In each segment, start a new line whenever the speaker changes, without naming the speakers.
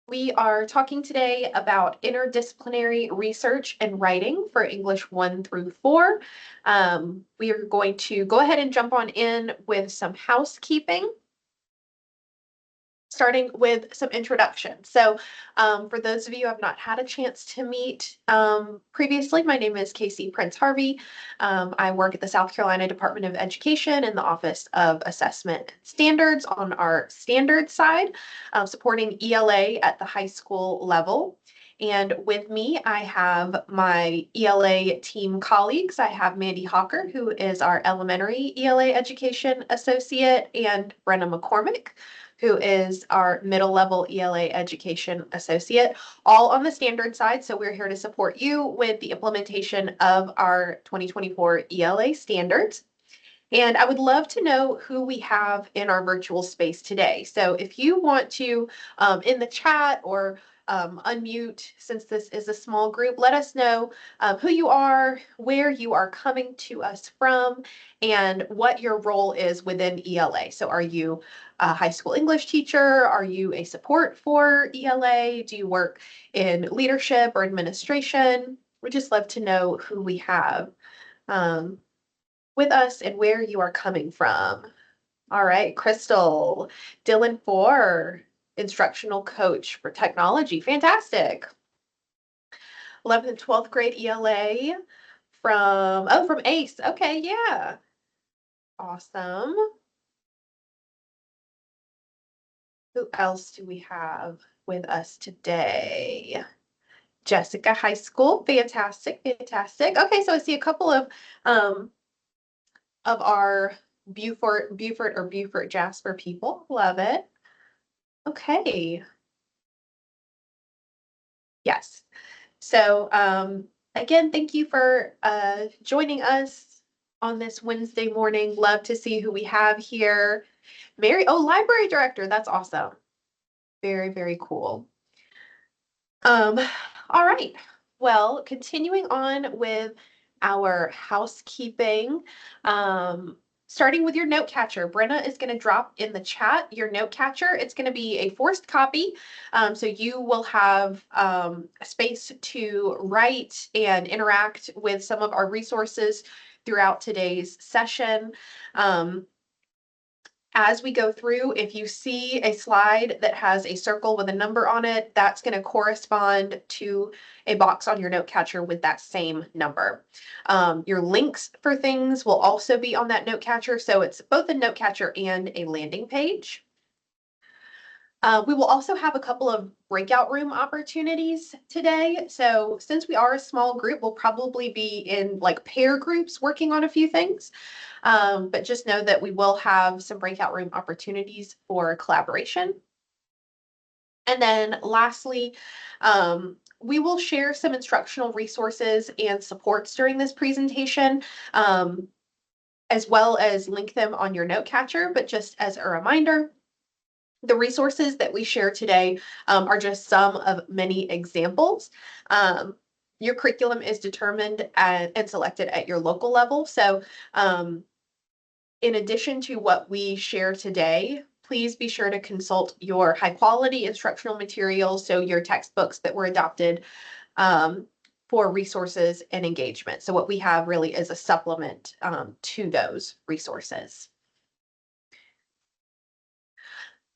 We are talking today about interdisciplinary research and writing for English 1 through 4. We are going to go ahead and jump on in with some housekeeping, starting with some introduction. So for those of you who have not had a chance to meet previously, my name is Casey Prince Harvey. I work at the South Carolina Department of Education in the Office of Assessment and Standards on our standards side, supporting ELA at the high school level. And with me, I have my ELA team colleagues. I have Mandy Hawker, who is our elementary ELA education associate, and Brenna McCormick, who is our middle level ELA education associate, all on the standard side. So we're here to support you with the implementation of our 2024 ELA standards. And I would love to know who we have in our virtual space today. So if you want to, in the chat or unmute, since this is a small group, let us know who you are, where you are coming to us from, and what your role is within ELA. So are you a high school English teacher? Are you a support for ELA? Do you work in leadership or administration? We'd just love to know who we have with us and where you are coming from. All right, Crystal, Dylan Four, instructional coach for technology. Fantastic. 11th and 12th grade ELA from ACE. Okay, yeah. Awesome. Who else do we have with us today? Jessica High School. Fantastic, fantastic. Okay, so I see a couple of our Beaufort Jasper people. Love it. Okay. Yes. So again, thank you for joining us on this Wednesday morning. Love to see who we have here. Mary, oh, library director. That's awesome. Very, very cool. All right. Well, continuing on with our housekeeping, starting with your note catcher. Brenna is going to drop in the chat your note catcher. It's going to be a forced copy. So you will have a space to write and interact with some of our resources throughout today's session. As we go through, if you see a slide that has a circle with a number on it, that's going to correspond to a box on your note catcher with that same number. Your links for things will also be on that note catcher, so it's both a note catcher and a landing page. We will also have a couple of breakout room opportunities today. So since we are a small group, we'll probably be in like pair groups working on a few things. But just know that we will have some breakout room opportunities for collaboration. And then lastly, we will share some instructional resources and supports during this presentation, as well as link them on your note catcher. But just as a reminder, the resources that we share today are just some of many examples. Your curriculum is determined and selected at your local level. So in addition to what we share today, please be sure to consult your high quality instructional materials, so your textbooks that were adopted for resources and engagement. So what we have really is a supplement to those resources.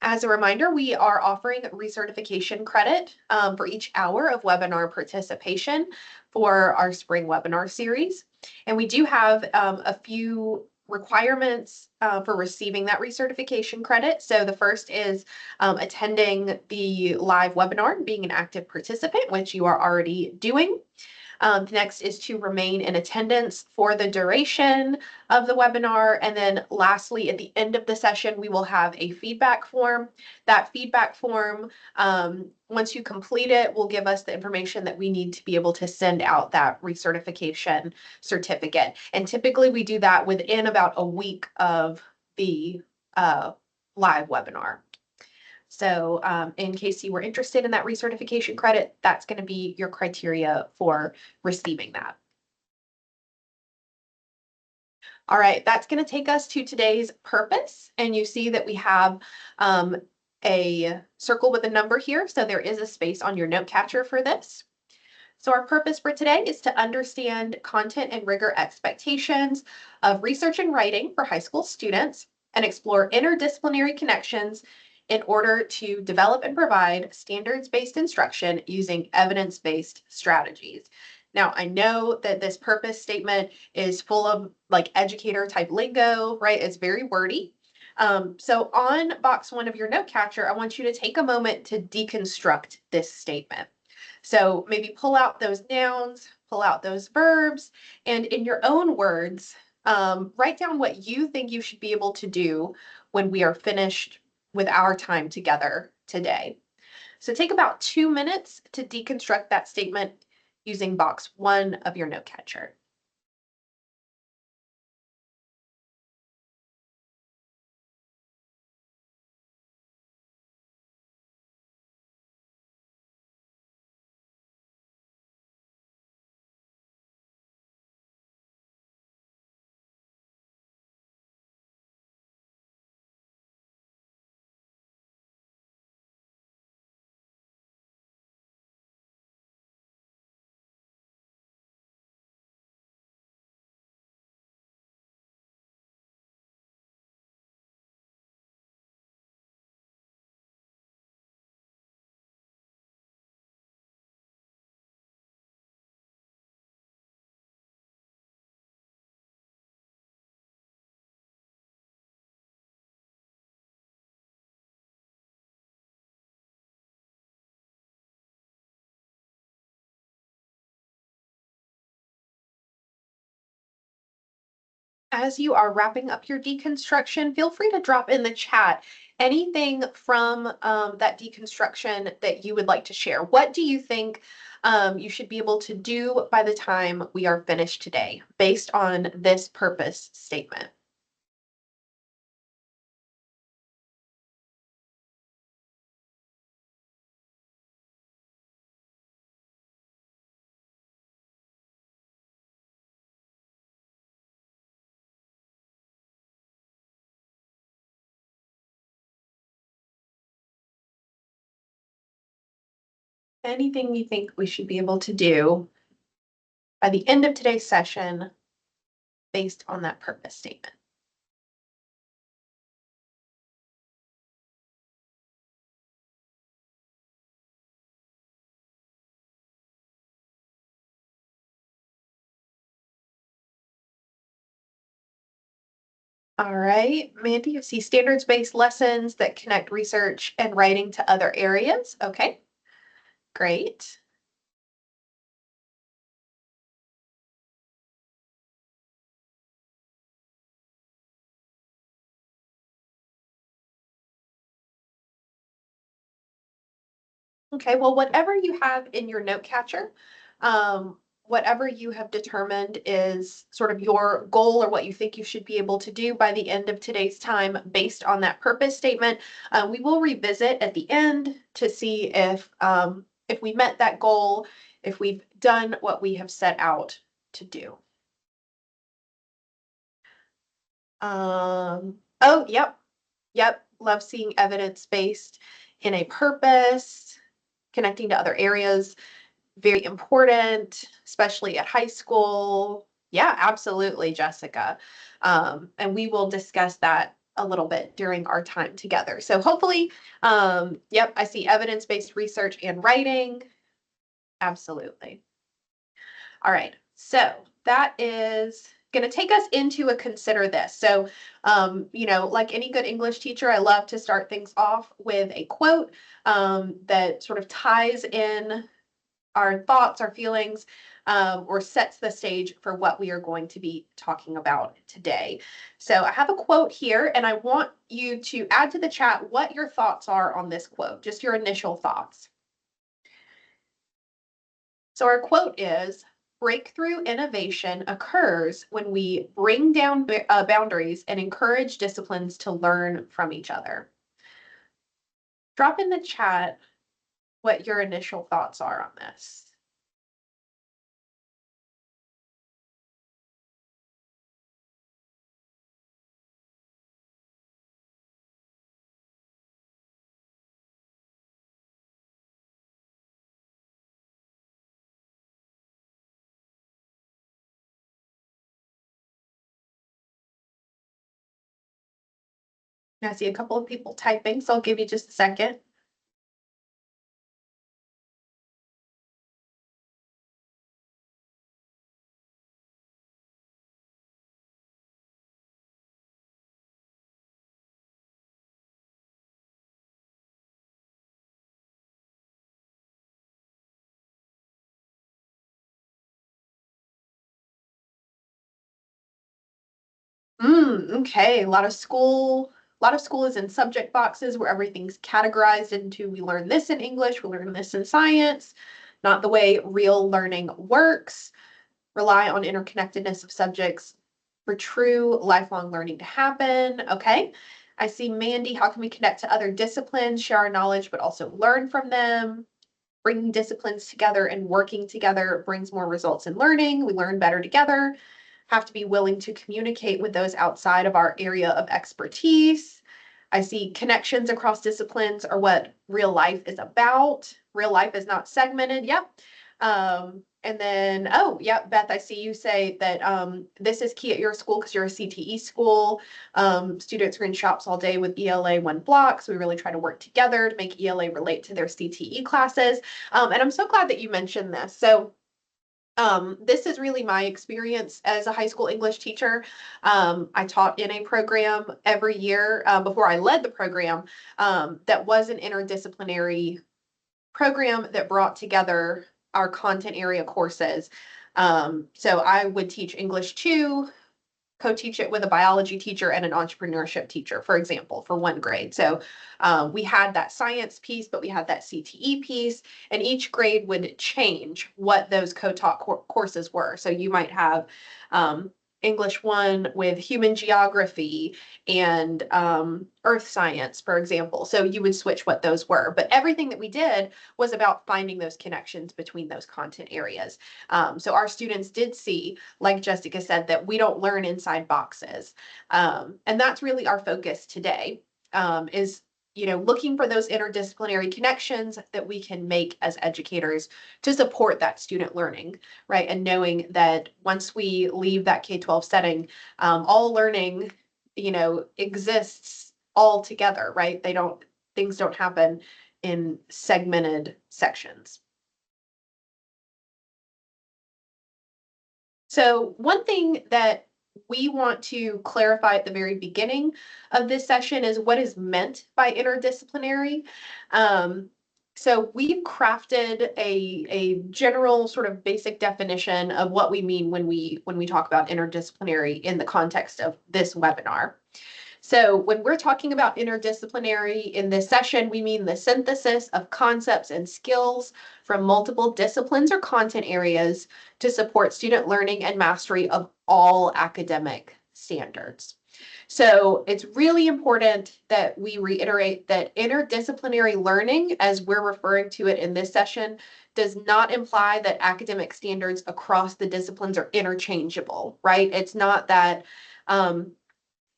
As a reminder, we are offering recertification credit for each hour of webinar participation for our spring webinar series. And we do have a few requirements for receiving that recertification credit. So the first is attending the live webinar, being an active participant, which you are already doing. The next is to remain in attendance for the duration of the webinar. And then lastly, at the end of the session, we will have a feedback form. That feedback form, once you complete it, will give us the information that we need to be able to send out that recertification certificate. And typically we do that within about a week of the live webinar. So in case you were interested in that recertification credit, that's going to be your criteria for receiving that. All right, that's going to take us to today's purpose. And you see that we have a circle with a number here, so there is a space on your note catcher for this. So our purpose for today is to understand content and rigor expectations of research and writing for high school students and explore interdisciplinary connections in order to develop and provide standards-based instruction using evidence-based strategies. Now, I know that this purpose statement is full of like educator type lingo, right? It's very wordy. So on box one of your note catcher, I want you to take a moment to deconstruct this statement. So maybe pull out those nouns, pull out those verbs, and in your own words, write down what you think you should be able to do when we are finished with our time together today. So take about 2 minutes to deconstruct that statement using box one of your note catcher. As you are wrapping up your deconstruction, feel free to drop in the chat anything from that deconstruction that you would like to share. What do you think you should be able to do by the time we are finished today, based on this purpose statement? Anything you think we should be able to do by the end of today's session based on that purpose statement? All right, Mandy, I see standards-based lessons that connect research and writing to other areas. Okay, great. Okay, well, whatever you have in your note catcher, whatever you have determined is sort of your goal or what you think you should be able to do by the end of today's time based on that purpose statement, we will revisit at the end to see if we met that goal, if we've done what we have set out to do. Oh, yep, yep. Love seeing evidence based in a purpose, connecting to other areas. Very important, especially at high school. Yeah, absolutely, Jessica. And we will discuss that a little bit during our time together. So hopefully, yep, I see evidence-based research and writing. Absolutely. All right, so that is going to take us into a consider this. So, like any good English teacher, I love to start things off with a quote that sort of ties in our thoughts, our feelings, or sets the stage for what we are going to be talking about today. So I have a quote here, and I want you to add to the chat what your thoughts are on this quote, just your initial thoughts. So our quote is, breakthrough innovation occurs when we bring down boundaries and encourage disciplines to learn from each other. Drop in the chat what your initial thoughts are on this. I see a couple of people typing, so I'll give you just a second. Okay. A lot of school is in subject boxes where everything's categorized into we learn this in English, we learn this in science, not the way real learning works. Rely on interconnectedness of subjects for true lifelong learning to happen. Okay. I see Mandy. How can we connect to other disciplines, share our knowledge, but also learn from them? Bringing disciplines together and working together brings more results in learning. We learn better together. Have to be willing to communicate with those outside of our area of expertise. I see connections across disciplines are what real life is about. Real life is not segmented. Yep. And then, oh, yep, Beth, I see you say that this is key at your school because you're a CTE school. Students are in shops all day with ELA 1 block. So we really try to work together to make ELA relate to their CTE classes. And I'm so glad that you mentioned this. So this is really my experience as a high school English teacher. I taught in a program every year before I led the program that was an interdisciplinary program that brought together our content area courses. So I would teach English 2, co-teach it with a biology teacher and an entrepreneurship teacher, for example, for 1 grade. So we had that science piece, but we had that CTE piece, and each grade would change what those co-taught courses were. So you might have English 1 with human geography and earth science, for example. So you would switch what those were. But everything that we did was about finding those connections between those content areas. So our students did see, like Jessica said, that we don't learn inside boxes. And that's really our focus today, is looking for those interdisciplinary connections that we can make as educators to support that student learning, right? And knowing that once we leave that K-12 setting, all learning, exists all together, right? Things don't happen in segmented sections. So one thing that we want to clarify at the very beginning of this session is what is meant by interdisciplinary. So we've crafted a general sort of basic definition of what we mean when we talk about interdisciplinary in the context of this webinar. So when we're talking about interdisciplinary in this session, we mean the synthesis of concepts and skills from multiple disciplines or content areas to support student learning and mastery of all academic standards. So it's really important that we reiterate that interdisciplinary learning, as we're referring to it in this session, does not imply that academic standards across the disciplines are interchangeable, right? It's not that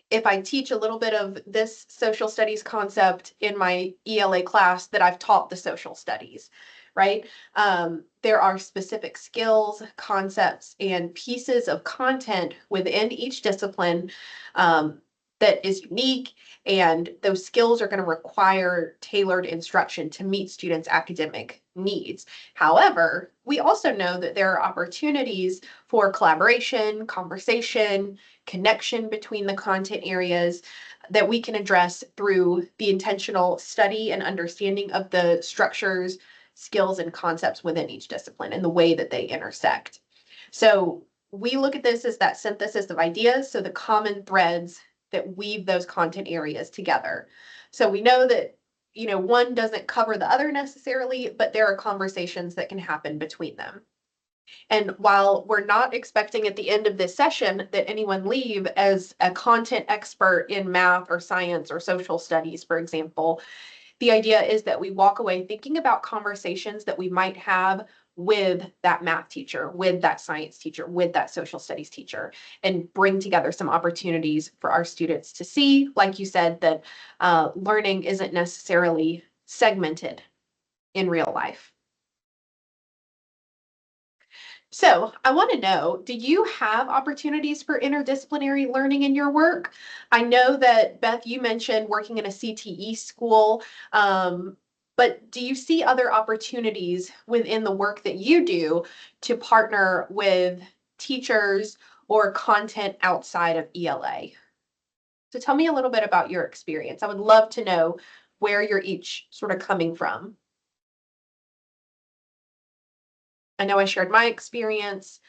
if I teach a little bit of this social studies concept in my ELA class that I've taught the social studies, right? There are specific skills, concepts, and pieces of content within each discipline that is unique, and those skills are going to require tailored instruction to meet students' academic needs. However, we also know that there are opportunities for collaboration, conversation, connection between the content areas that we can address through the intentional study and understanding of the structures, skills, and concepts within each discipline and the way that they intersect. So we look at this as that synthesis of ideas, so the common threads that weave those content areas together. So we know that one doesn't cover the other necessarily, but there are conversations that can happen between them. And while we're not expecting at the end of this session that anyone leave as a content expert in math or science or social studies, for example, the idea is that we walk away thinking about conversations that we might have with that math teacher, with that science teacher, with that social studies teacher, and bring together some opportunities for our students to see, like you said, that learning isn't necessarily segmented in real life. So I want to know, do you have opportunities for interdisciplinary learning in your work? I know that Beth, you mentioned working in a CTE school, but do you see other opportunities within the work that you do to partner with teachers or content outside of ELA? So tell me a little bit about your experience. I would love to know where you're each sort of coming from. I know I shared my experience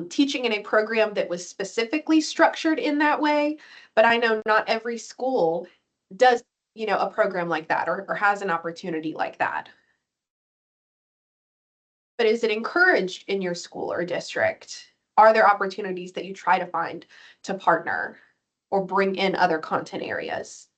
teaching in a program that was specifically structured in that way, but I know not every school does, a program like that or has an opportunity like that. But is it encouraged in your school or district? Are there opportunities that you try to find to partner or bring in other content areas?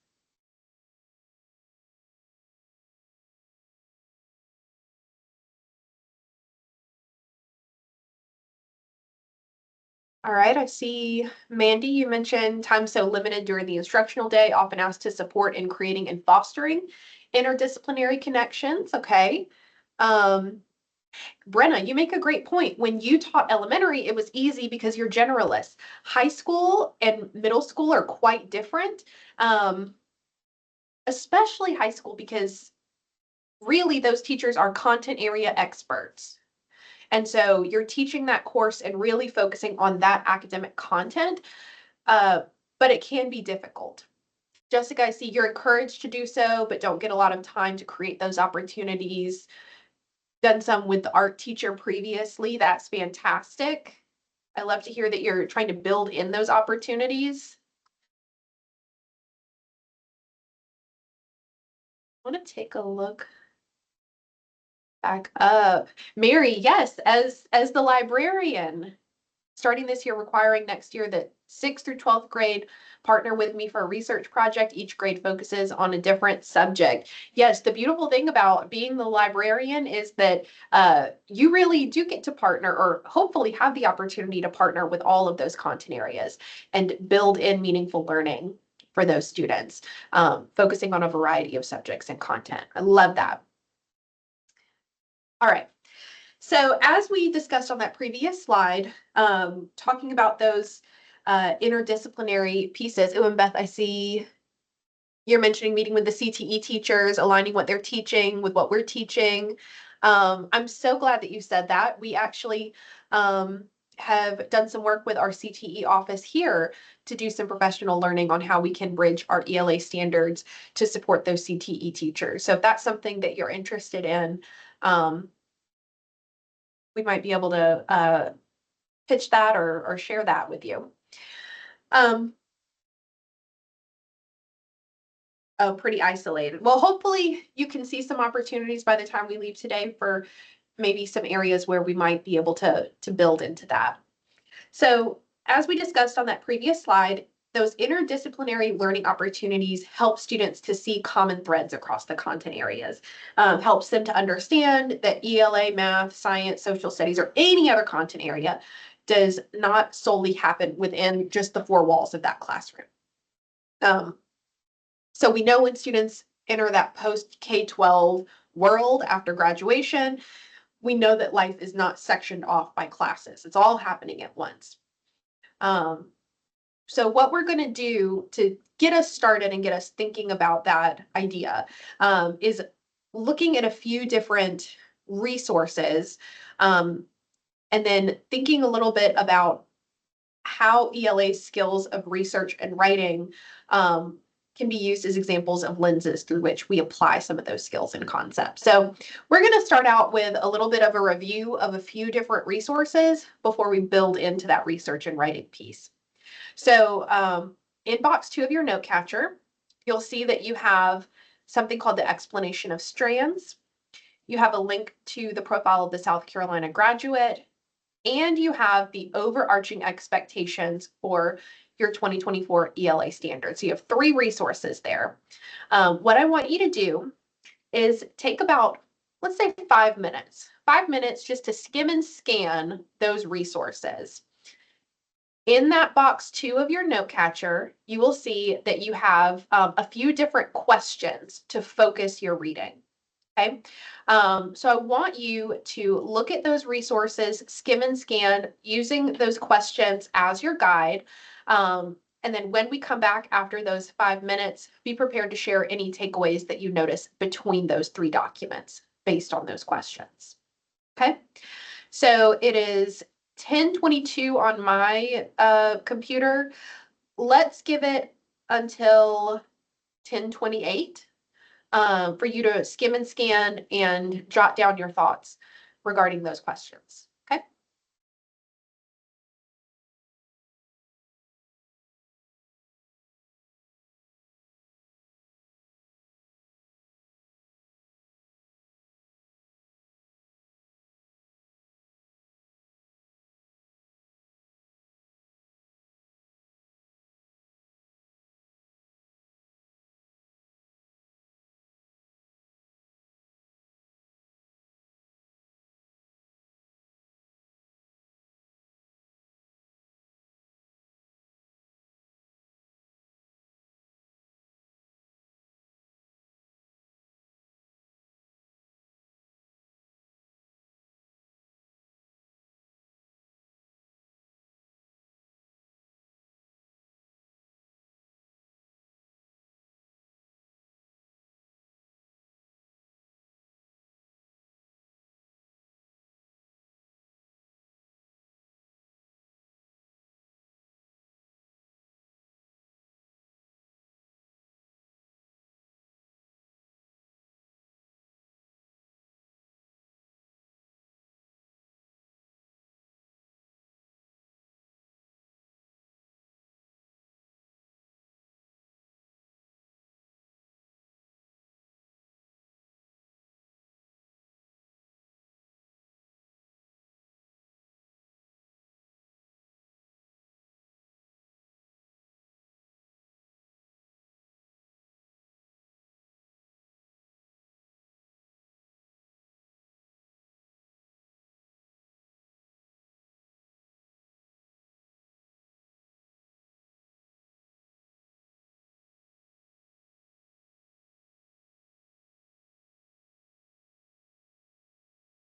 All right, I see Mandy, you mentioned time so limited during the instructional day, often asked to support in creating and fostering interdisciplinary connections. Okay. Um, Brenna, you make a great point. When you taught elementary, it was easy because you're generalists. High school and middle school are quite different, um, especially high school, because really those teachers are content area experts. And so you're teaching that course and really focusing on that academic content, uh, but it can be difficult. Jessica, I see you're encouraged to do so, but don't get a lot of time to create those opportunities. Done some with the art teacher previously. That's fantastic. I love to hear that you're trying to build in those opportunities. I want to take a look back up. Mary, yes, as the librarian, starting this year, requiring next year that 6th through 12th grade partner with me for a research project. Each grade focuses on a different subject. Yes, the beautiful thing about being the librarian is that you really do get to partner or hopefully have the opportunity to partner with all of those content areas and build in meaningful learning for those students, focusing on a variety of subjects and content. I love that. All right. So as we discussed on that previous slide, talking about those interdisciplinary pieces, and Beth, I see you're mentioning meeting with the CTE teachers, aligning what they're teaching with what we're teaching. I'm so glad that you said that. We actually have done some work with our CTE office here to do some professional learning on how we can bridge our ELA standards to support those CTE teachers. So if that's something that you're interested in, we might be able to pitch that or share that with you. Um, oh, pretty isolated. Well, hopefully you can see some opportunities by the time we leave today for maybe some areas where we might be able to build into that. So as we discussed on that previous slide, those interdisciplinary learning opportunities help students to see common threads across the content areas, helps them to understand that ELA, math, science, social studies, or any other content area does not solely happen within just the four walls of that classroom. So we know when students enter that post K-12 world after graduation, we know that life is not sectioned off by classes. It's all happening at once. So what we're going to do to get us started and get us thinking about that idea is looking at a few different resources, and then thinking a little bit about how ELA skills of research and writing can be used as examples of lenses through which we apply some of those skills and concepts. So we're going to start out with a little bit of a review of a few different resources before we build into that research and writing piece. So in box 2 of your note catcher, you'll see that you have something called the explanation of strands. You have a link to the profile of the South Carolina graduate, and you have the overarching expectations for your 2024 ELA standards. So you have 3 resources there. What I want you to do is take about, let's say 5 minutes just to skim and scan those resources. In that box 2 of your note catcher, you will see that you have a few different questions to focus your reading. Okay. So I want you to look at those resources, skim and scan using those questions as your guide. And then when we come back after those 5 minutes, be prepared to share any takeaways that you notice between those three documents based on those questions. Okay. So it is 10:22 on my computer. Let's give it until 10:28 for you to skim and scan and jot down your thoughts regarding those questions. Okay.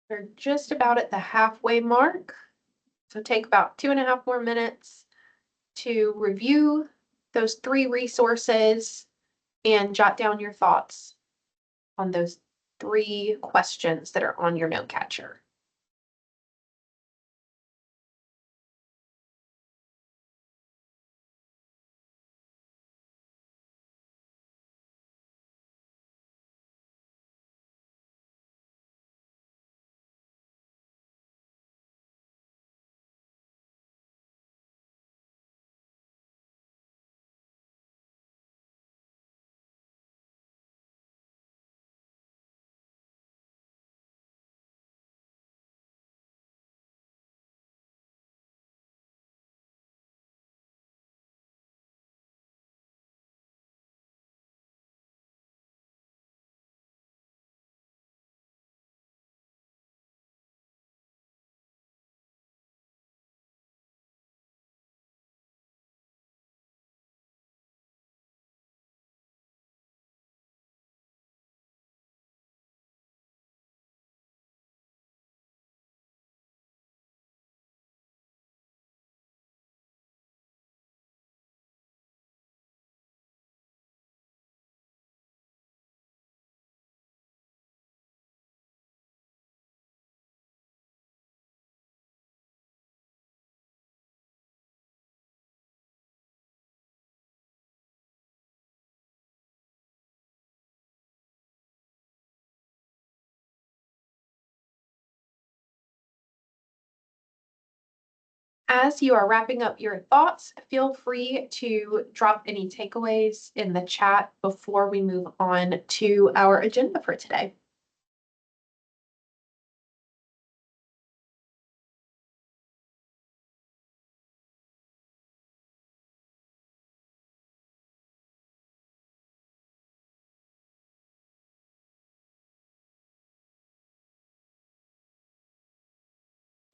We're just about at the halfway mark. So take about 2.5 more minutes to review those three resources and jot down your thoughts on those three questions that are on your note catcher. As you are wrapping up your thoughts, feel free to drop any takeaways in the chat before we move on to our agenda for today.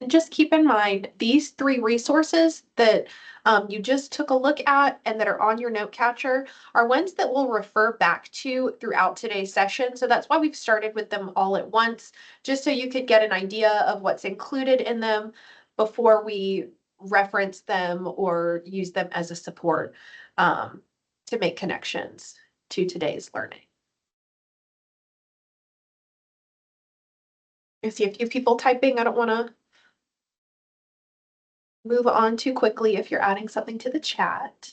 And just keep in mind, these three resources that you just took a look at and that are on your note catcher are ones that we'll refer back to throughout today's session. So that's why we've started with them all at once, just so you could get an idea of what's included in them before we reference them or use them as a support to make connections to today's learning. I see a few people typing. I don't want to move on too quickly if you're adding something to the chat.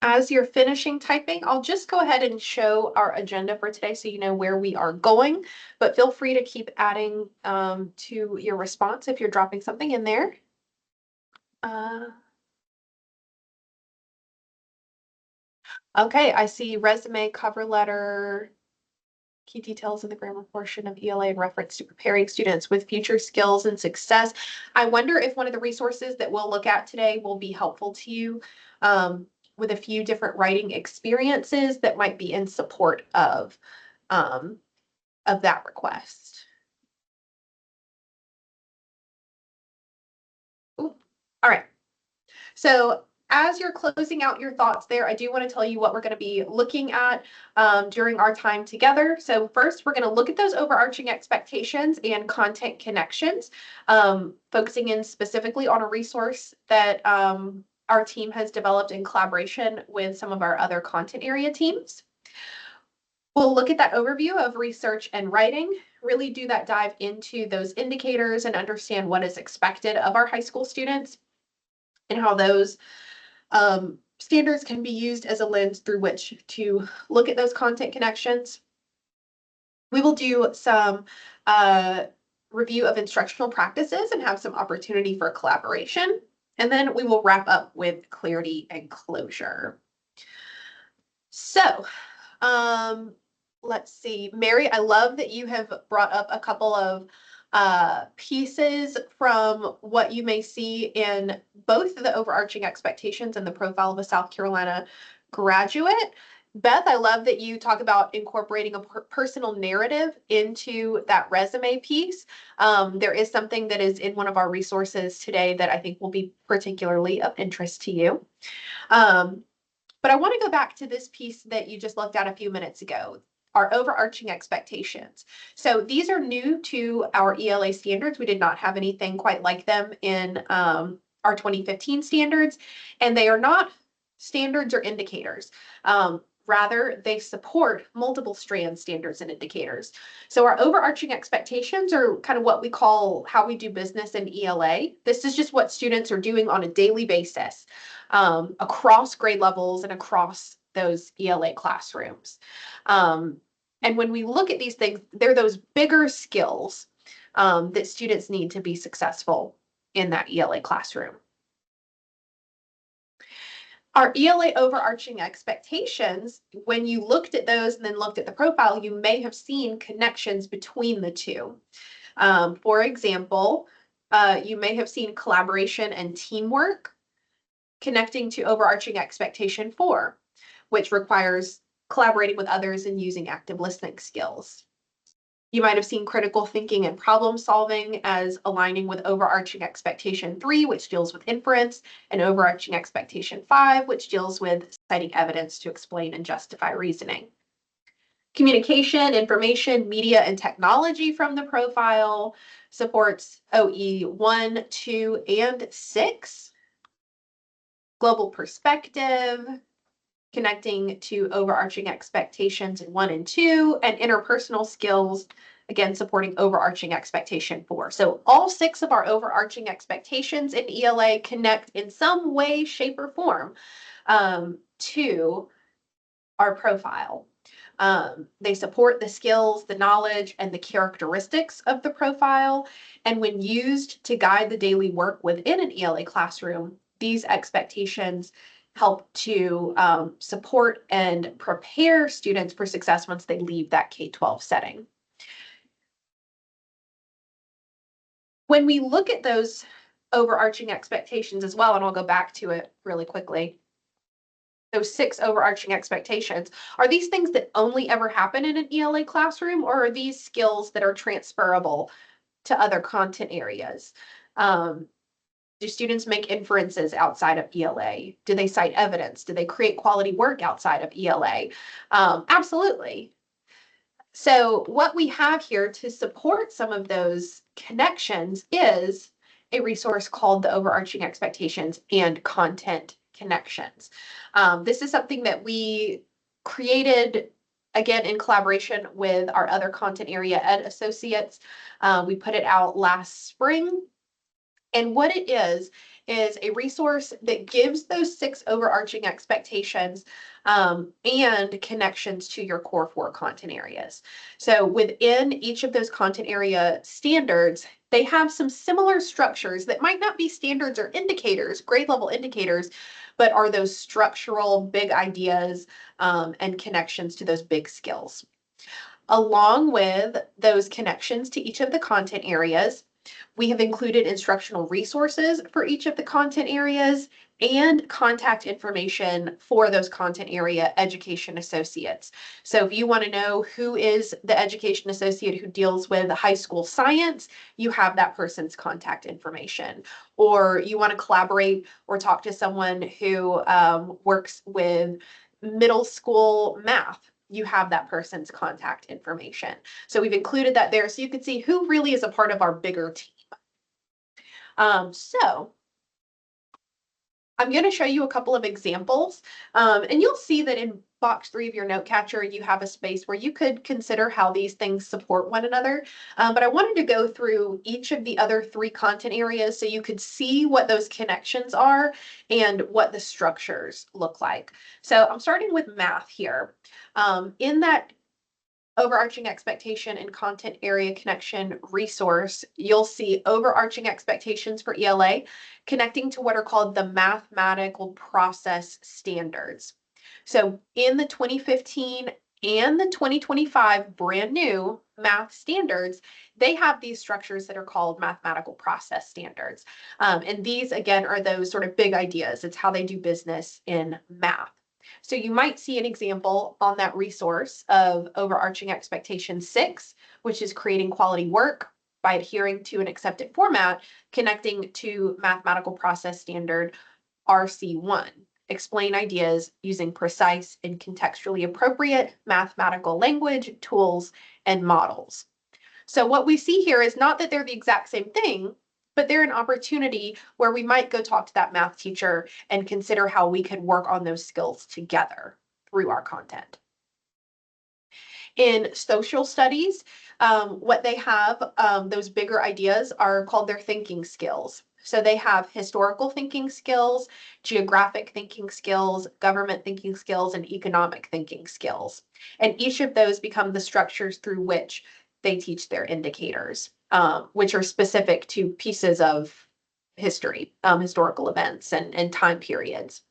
As you're finishing typing, I'll just go ahead and show our agenda for today so you know where we are going, but feel free to keep adding to your response if you're dropping something in there. Okay, I see resume, cover letter, key details in the grammar portion of ELA in reference to preparing students with future skills and success. I wonder if one of the resources that we'll look at today will be helpful to you with a few different writing experiences that might be in support of that request. Ooh. All right. So as you're closing out your thoughts there, I do want to tell you what we're going to be looking at during our time together. So first, we're going to look at those overarching expectations and content connections, focusing in specifically on a resource that our team has developed in collaboration with some of our other content area teams. We'll look at that overview of research and writing, really do that dive into those indicators and understand what is expected of our high school students and how those standards can be used as a lens through which to look at those content connections. We will do some review of instructional practices and have some opportunity for collaboration. And then we will wrap up with clarity and closure. So, let's see, Mary, I love that you have brought up a couple of pieces from what you may see in both the overarching expectations and the profile of a South Carolina graduate. Beth, I love that you talk about incorporating a personal narrative into that resume piece. There is something that is in one of our resources today that I think will be particularly of interest to you. But I want to go back to this piece that you just looked at a few minutes ago, our overarching expectations. So these are new to our ELA standards. We did not have anything quite like them in our 2015 standards, and they are not standards or indicators. Rather, they support multiple strand standards and indicators. So our overarching expectations are kind of what we call how we do business in ELA. This is just what students are doing on a daily basis across grade levels and across those ELA classrooms. And when we look at these things, they're those bigger skills that students need to be successful in that ELA classroom. Our ELA overarching expectations, when you looked at those and then looked at the profile, you may have seen connections between the two. For example, you may have seen collaboration and teamwork connecting to overarching expectation 4, which requires collaborating with others and using active listening skills. You might have seen critical thinking and problem solving as aligning with overarching expectation 3, which deals with inference, and overarching expectation 5, which deals with citing evidence to explain and justify reasoning. Communication, information, media, and technology from the profile supports OE 1, 2, and 6. Global perspective, connecting to overarching expectations in 1 and 2, and interpersonal skills, again, supporting overarching expectation 4. So all 6 of our overarching expectations in ELA connect in some way, shape, or form to our profile. They support the skills, the knowledge, and the characteristics of the profile. And when used to guide the daily work within an ELA classroom, these expectations help to support and prepare students for success once they leave that K-12 setting. When we look at those overarching expectations as well, and I'll go back to it really quickly, those 6 overarching expectations, are these things that only ever happen in an ELA classroom, or are these skills that are transferable to other content areas? Do students make inferences outside of ELA? Do they cite evidence? Do they create quality work outside of ELA? Absolutely. So what we have here to support some of those connections is a resource called the Overarching Expectations and Content Connections. This is something that we created, again, in collaboration with our other content area ed associates. We put it out last spring. And what it is a resource that gives those 6 overarching expectations and connections to your core 4 content areas. So within each of those content area standards, they have some similar structures that might not be standards or indicators, grade level indicators, but are those structural big ideas and connections to those big skills. Along with those connections to each of the content areas, we have included instructional resources for each of the content areas and contact information for those content area education associates. So if you want to know who is the education associate who deals with high school science, you have that person's contact information. Or you want to collaborate or talk to someone who works with middle school math, you have that person's contact information. So we've included that there so you can see who really is a part of our bigger team. So I'm going to show you a couple of examples, and you'll see that in box 3 of your note catcher, you have a space where you could consider how these things support one another. But I wanted to go through each of the other 3 content areas so you could see what those connections are and what the structures look like. So I'm starting with math here. In that overarching expectation and content area connection resource, you'll see overarching expectations for ELA connecting to what are called the mathematical process standards. So in the 2015 and the 2025 brand new math standards, they have these structures that are called mathematical process standards. And these, again, are those sort of big ideas. It's how they do business in math. So you might see an example on that resource of overarching expectation 6, which is creating quality work by adhering to an accepted format, connecting to mathematical process standard RC1. Explain ideas using precise and contextually appropriate mathematical language, tools, and models. So what we see here is not that they're the exact same thing, but they're an opportunity where we might go talk to that math teacher and consider how we could work on those skills together through our content. In social studies, what they have, those bigger ideas are called their thinking skills. So they have historical thinking skills, geographic thinking skills, government thinking skills, and economic thinking skills. And each of those become the structures through which they teach their indicators, which are specific to pieces of history, historical events and time periods.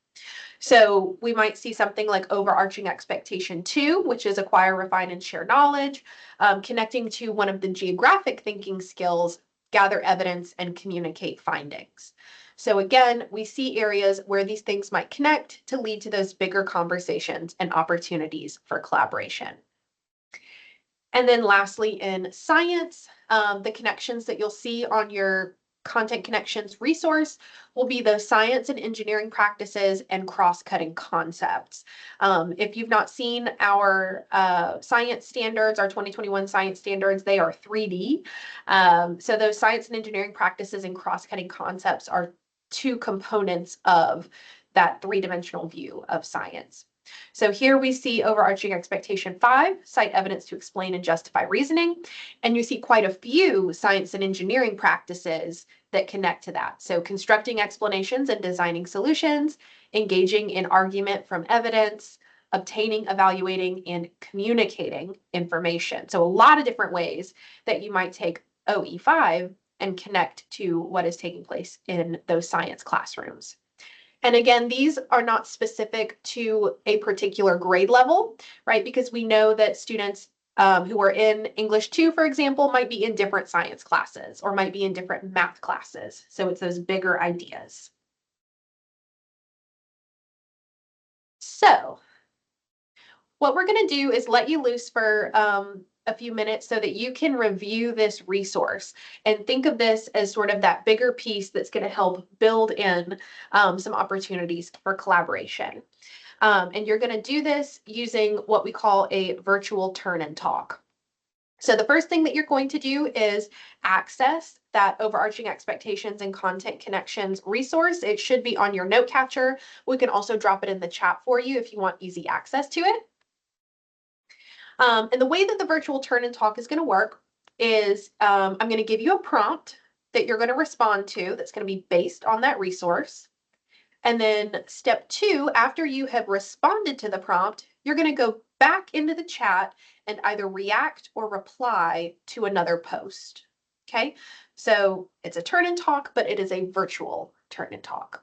So we might see something like overarching expectation 2, which is acquire, refine, and share knowledge, connecting to one of the geographic thinking skills, gather evidence and communicate findings. So again, we see areas where these things might connect to lead to those bigger conversations and opportunities for collaboration. And then lastly, in science, the connections that you'll see on your Content Connections resource will be those science and engineering practices and cross-cutting concepts. If you've not seen our science standards, our 2021 science standards, they are 3D. So those science and engineering practices and cross-cutting concepts are 2 components of that 3-dimensional view of science. So here we see overarching expectation 5, cite evidence to explain and justify reasoning. And you see quite a few science and engineering practices that connect to that. So constructing explanations and designing solutions, engaging in argument from evidence, obtaining, evaluating, and communicating information. So a lot of different ways that you might take OE5 and connect to what is taking place in those science classrooms. And again, these are not specific to a particular grade level, right? Because we know that students who are in English 2, for example, might be in different science classes or might be in different math classes. So it's those bigger ideas. So what we're going to do is let you loose for a few minutes so that you can review this resource and think of this as sort of that bigger piece that's going to help build in some opportunities for collaboration. And you're going to do this using what we call a virtual turn and talk. So the first thing that you're going to do is access that overarching expectations and content connections resource. It should be on your note catcher. We can also drop it in the chat for you if you want easy access to it. And the way that the virtual turn and talk is going to work is I'm going to give you a prompt that you're going to respond to that's going to be based on that resource. And then step 2, after you have responded to the prompt, you're going to go back into the chat and either react or reply to another post. Okay, so it's a turn and talk, but it is a virtual turn and talk.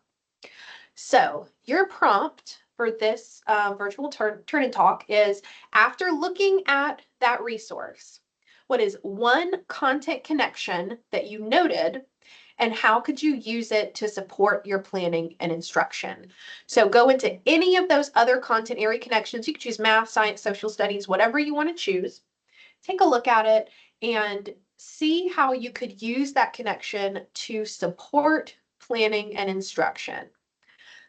So your prompt for this virtual turn and talk is, after looking at that resource, what is one content connection that you noted and how could you use it to support your planning and instruction? So go into any of those other content area connections. You can choose math, science, social studies, whatever you want to choose. Take a look at it and see how you could use that connection to support planning and instruction.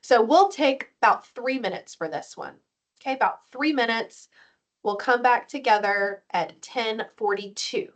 So we'll take about 3 minutes for this one. Okay, about 3 minutes. We'll come back together at 10:42.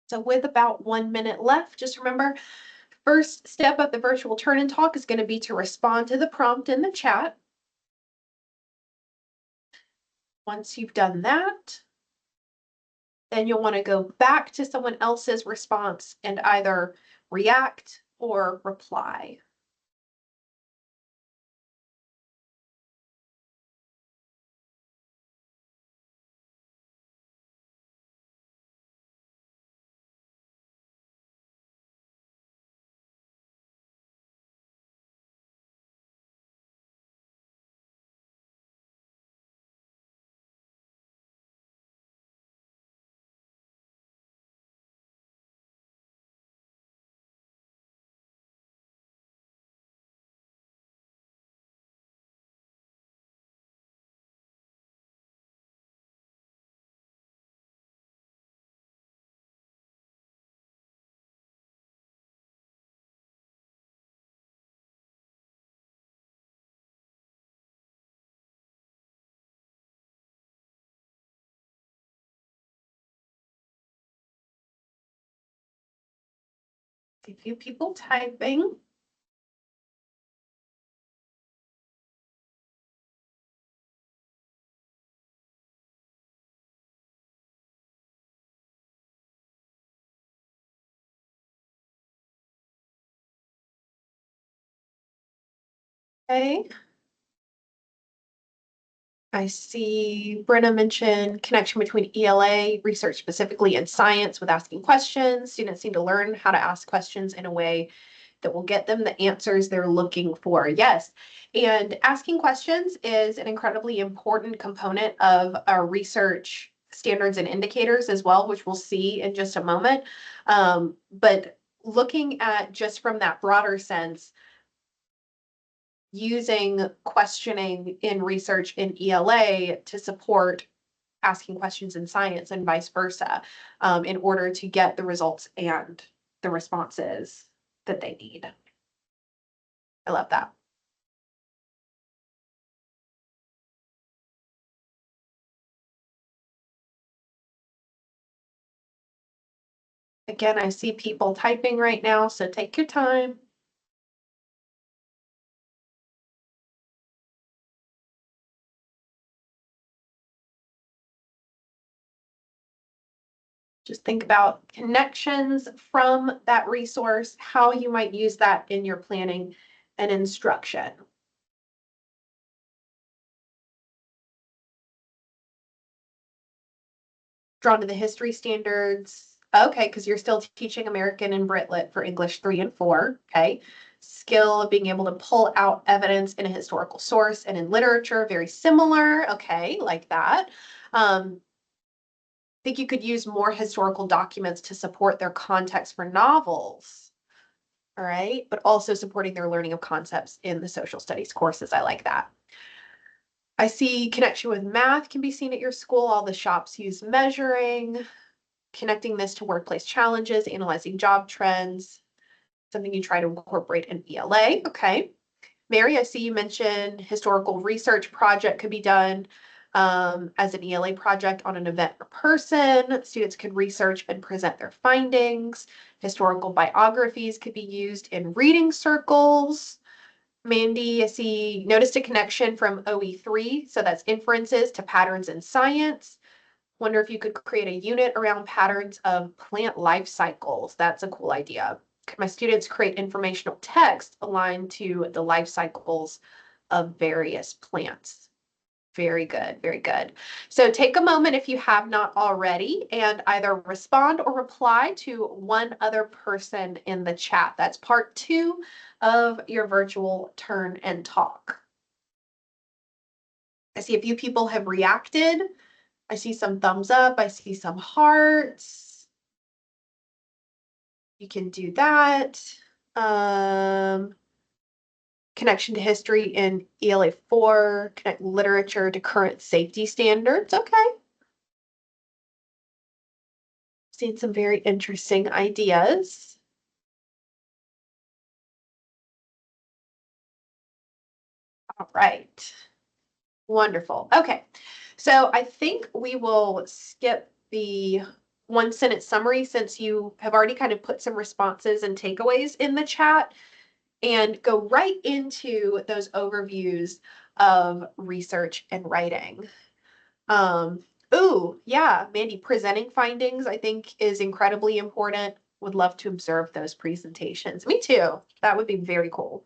So with about 1 minute left, just remember, first step of the virtual turn and talk is going to be to respond to the prompt in the chat. Once you've done that, then you'll want to go back to someone else's response and either react or reply. A few people typing. Okay. I see Brenna mentioned connection between ELA research specifically in science with asking questions. Students need to learn how to ask questions in a way that will get them the answers they're looking for. Yes. And asking questions is an incredibly important component of our research standards and indicators as well, which we'll see in just a moment. But looking at just from that broader sense, using questioning in research in ELA to support asking questions in science and vice versa, in order to get the results and the responses that they need. I love that. Again, I see people typing right now, so take your time. Just think about connections from that resource, how you might use that in your planning and instruction. Drawn to the history standards. Okay, because you're still teaching American and Brit Lit for English 3 and 4. Okay. Skill of being able to pull out evidence in a historical source and in literature, very similar. Okay, like that. Think you could use more historical documents to support their context for novels. All right, but also supporting their learning of concepts in the social studies courses. I like that. I see connection with math can be seen at your school. All the shops use measuring, connecting this to workplace challenges, analyzing job trends, something you try to incorporate in ELA. Okay. Mary, I see you mentioned historical research project could be done as an ELA project on an event or person. Students could research and present their findings. Historical biographies could be used in reading circles. Mandy, I see noticed a connection from OE3, so that's inferences to patterns in science. Wonder if you could create a unit around patterns of plant life cycles. That's a cool idea. Could my students create informational text aligned to the life cycles of various plants? Very good, very good. So take a moment if you have not already and either respond or reply to one other person in the chat. That's part 2 of your virtual turn and talk. I see a few people have reacted. I see some thumbs up. I see some hearts. You can do that. Connection to history in ELA 4, connect literature to current safety standards. Okay. Seen some very interesting ideas. All right. Wonderful. Okay. So I think we will skip the one sentence summary since you have already kind of put some responses and takeaways in the chat, and go right into those overviews of research and writing. Ooh, yeah, Mandy, presenting findings I think is incredibly important. Would love to observe those presentations. Me too. That would be very cool.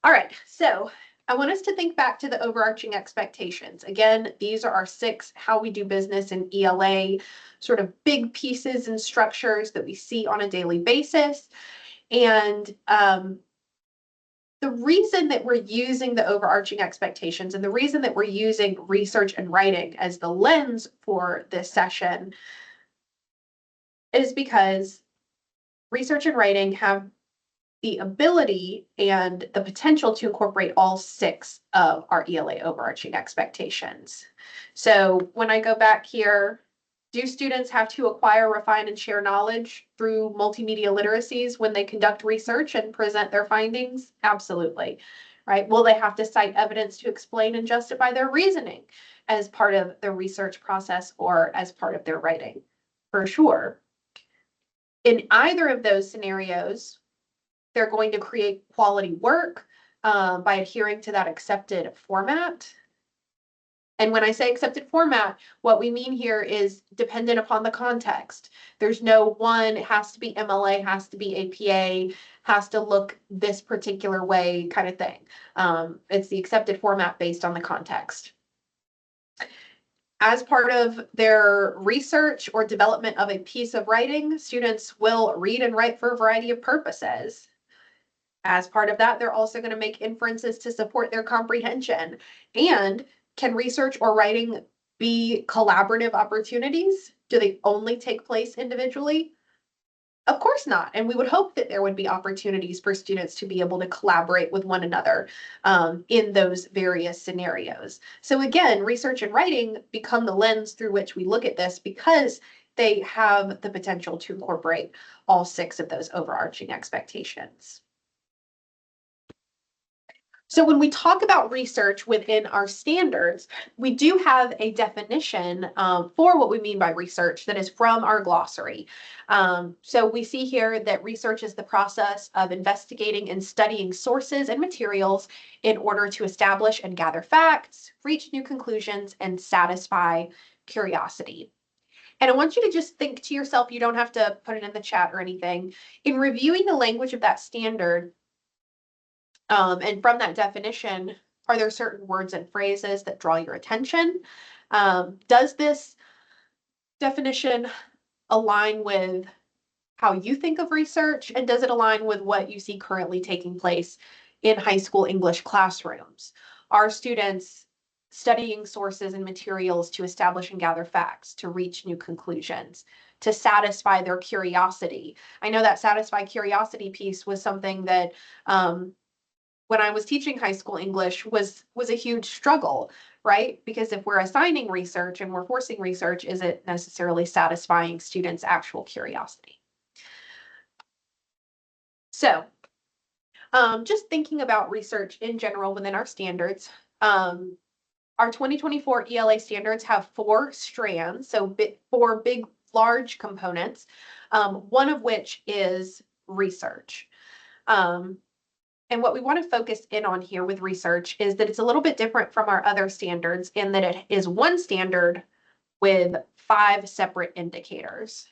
All right, so I want us to think back to the overarching expectations. Again, these are our 6 how we do business in ELA, sort of big pieces and structures that we see on a daily basis. And the reason that we're using the overarching expectations and the reason that we're using research and writing as the lens for this session is because research and writing have the ability and the potential to incorporate all 6 of our ELA overarching expectations. So when I go back here, do students have to acquire, refine, and share knowledge through multimedia literacies when they conduct research and present their findings? Absolutely. Right? Will they have to cite evidence to explain and justify their reasoning as part of the research process or as part of their writing? For sure. In either of those scenarios, they're going to create quality work by adhering to that accepted format. And when I say accepted format, what we mean here is dependent upon the context. There's no one, it has to be MLA, has to be APA, has to look this particular way kind of thing. It's the accepted format based on the context. As part of their research or development of a piece of writing, students will read and write for a variety of purposes. As part of that, they're also going to make inferences to support their comprehension. And can research or writing be collaborative opportunities? Do they only take place individually? Of course not. And we would hope that there would be opportunities for students to be able to collaborate with one another in those various scenarios. So again, research and writing become the lens through which we look at this because they have the potential to incorporate all 6 of those overarching expectations. So when we talk about research within our standards, we do have a definition for what we mean by research that is from our glossary. So we see here that research is the process of investigating and studying sources and materials in order to establish and gather facts, reach new conclusions, and satisfy curiosity. And I want you to just think to yourself, you don't have to put it in the chat or anything. In reviewing the language of that standard, and from that definition, are there certain words and phrases that draw your attention? Does this definition align with how you think of research? And does it align with what you see currently taking place in high school English classrooms? Are students studying sources and materials to establish and gather facts, to reach new conclusions, to satisfy their curiosity? I know that satisfy curiosity piece was something that when I was teaching high school English was a huge struggle, right? Because if we're assigning research and we're forcing research, is it necessarily satisfying students' actual curiosity? So just thinking about research in general within our standards, our 2024 ELA standards have 4 strands, so 4 big, large components, one of which is research. And what we want to focus in on here with research is that it's a little bit different from our other standards in that it is one standard with 5 separate indicators.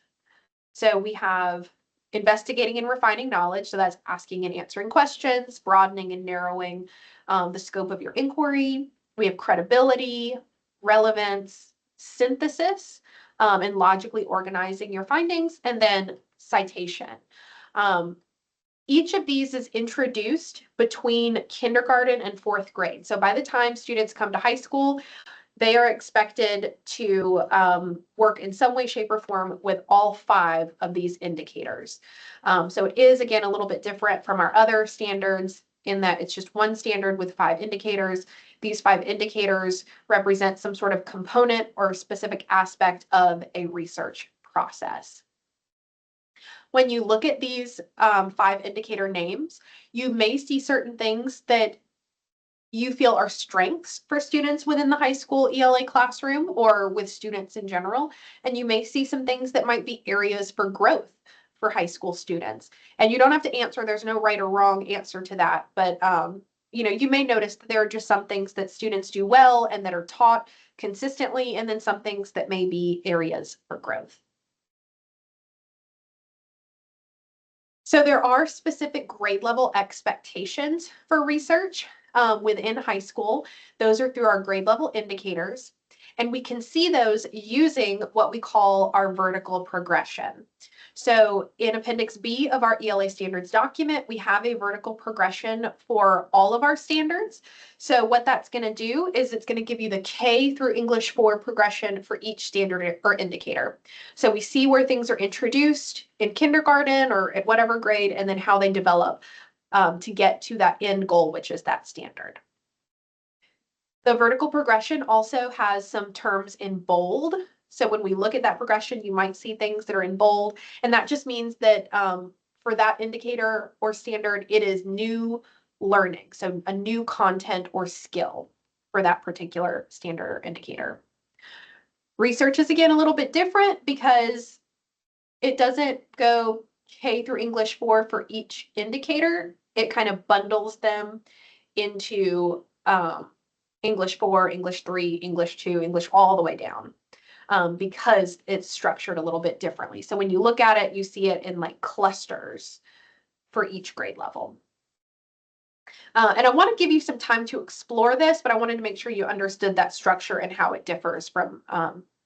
So we have investigating and refining knowledge. So that's asking and answering questions, broadening and narrowing the scope of your inquiry. We have credibility, relevance, synthesis, and logically organizing your findings, and then citation. Each of these is introduced between kindergarten and 4th grade. So by the time students come to high school, they are expected to work in some way, shape, or form with all 5 of these indicators. So it is, again, a little bit different from our other standards in that it's just one standard with 5 indicators. These 5 indicators represent some sort of component or specific aspect of a research process. When you look at these 5 indicator names, you may see certain things that you feel are strengths for students within the high school ELA classroom or with students in general. And you may see some things that might be areas for growth for high school students. And you don't have to answer, there's no right or wrong answer to that. But you may notice that there are just some things that students do well and that are taught consistently, and then some things that may be areas for growth. So there are specific grade level expectations for research within high school. Those are through our grade level indicators. And we can see those using what we call our vertical progression. So in Appendix B of our ELA standards document, we have a vertical progression for all of our standards. So what that's going to do is it's going to give you the K through English 4 progression for each standard or indicator. So we see where things are introduced in kindergarten or at whatever grade, and then how they develop to get to that end goal, which is that standard. The vertical progression also has some terms in bold. So when we look at that progression, you might see things that are in bold, and that just means that for that indicator or standard, it is new learning. So a new content or skill for that particular standard or indicator. Research is again a little bit different because it doesn't go K through English 4 for each indicator. It kind of bundles them into English 4, English 3, English 2, English all the way down, because it's structured a little bit differently. So when you look at it, you see it in like clusters for each grade level. And I want to give you some time to explore this, but I wanted to make sure you understood that structure and how it differs from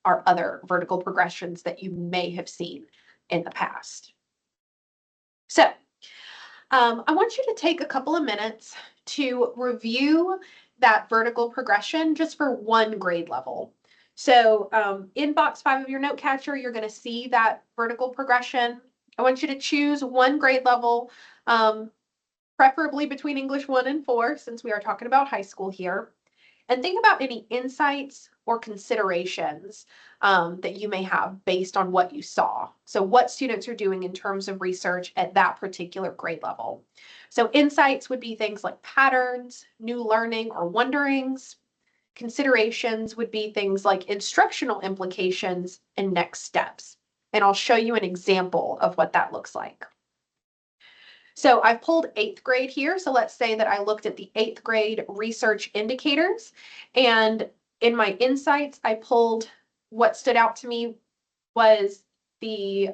our other vertical progressions that you may have seen in the past. So I want you to take a couple of minutes to review that vertical progression just for one grade level. So in box 5 of your note catcher, you're going to see that vertical progression. I want you to choose one grade level, preferably between English 1 and 4, since we are talking about high school here. And think about any insights or considerations that you may have based on what you saw. So what students are doing in terms of research at that particular grade level. So insights would be things like patterns, new learning or wonderings. Considerations would be things like instructional implications and next steps. And I'll show you an example of what that looks like. So I've pulled 8th grade here. So let's say that I looked at the 8th grade research indicators, and in my insights, I pulled what stood out to me was the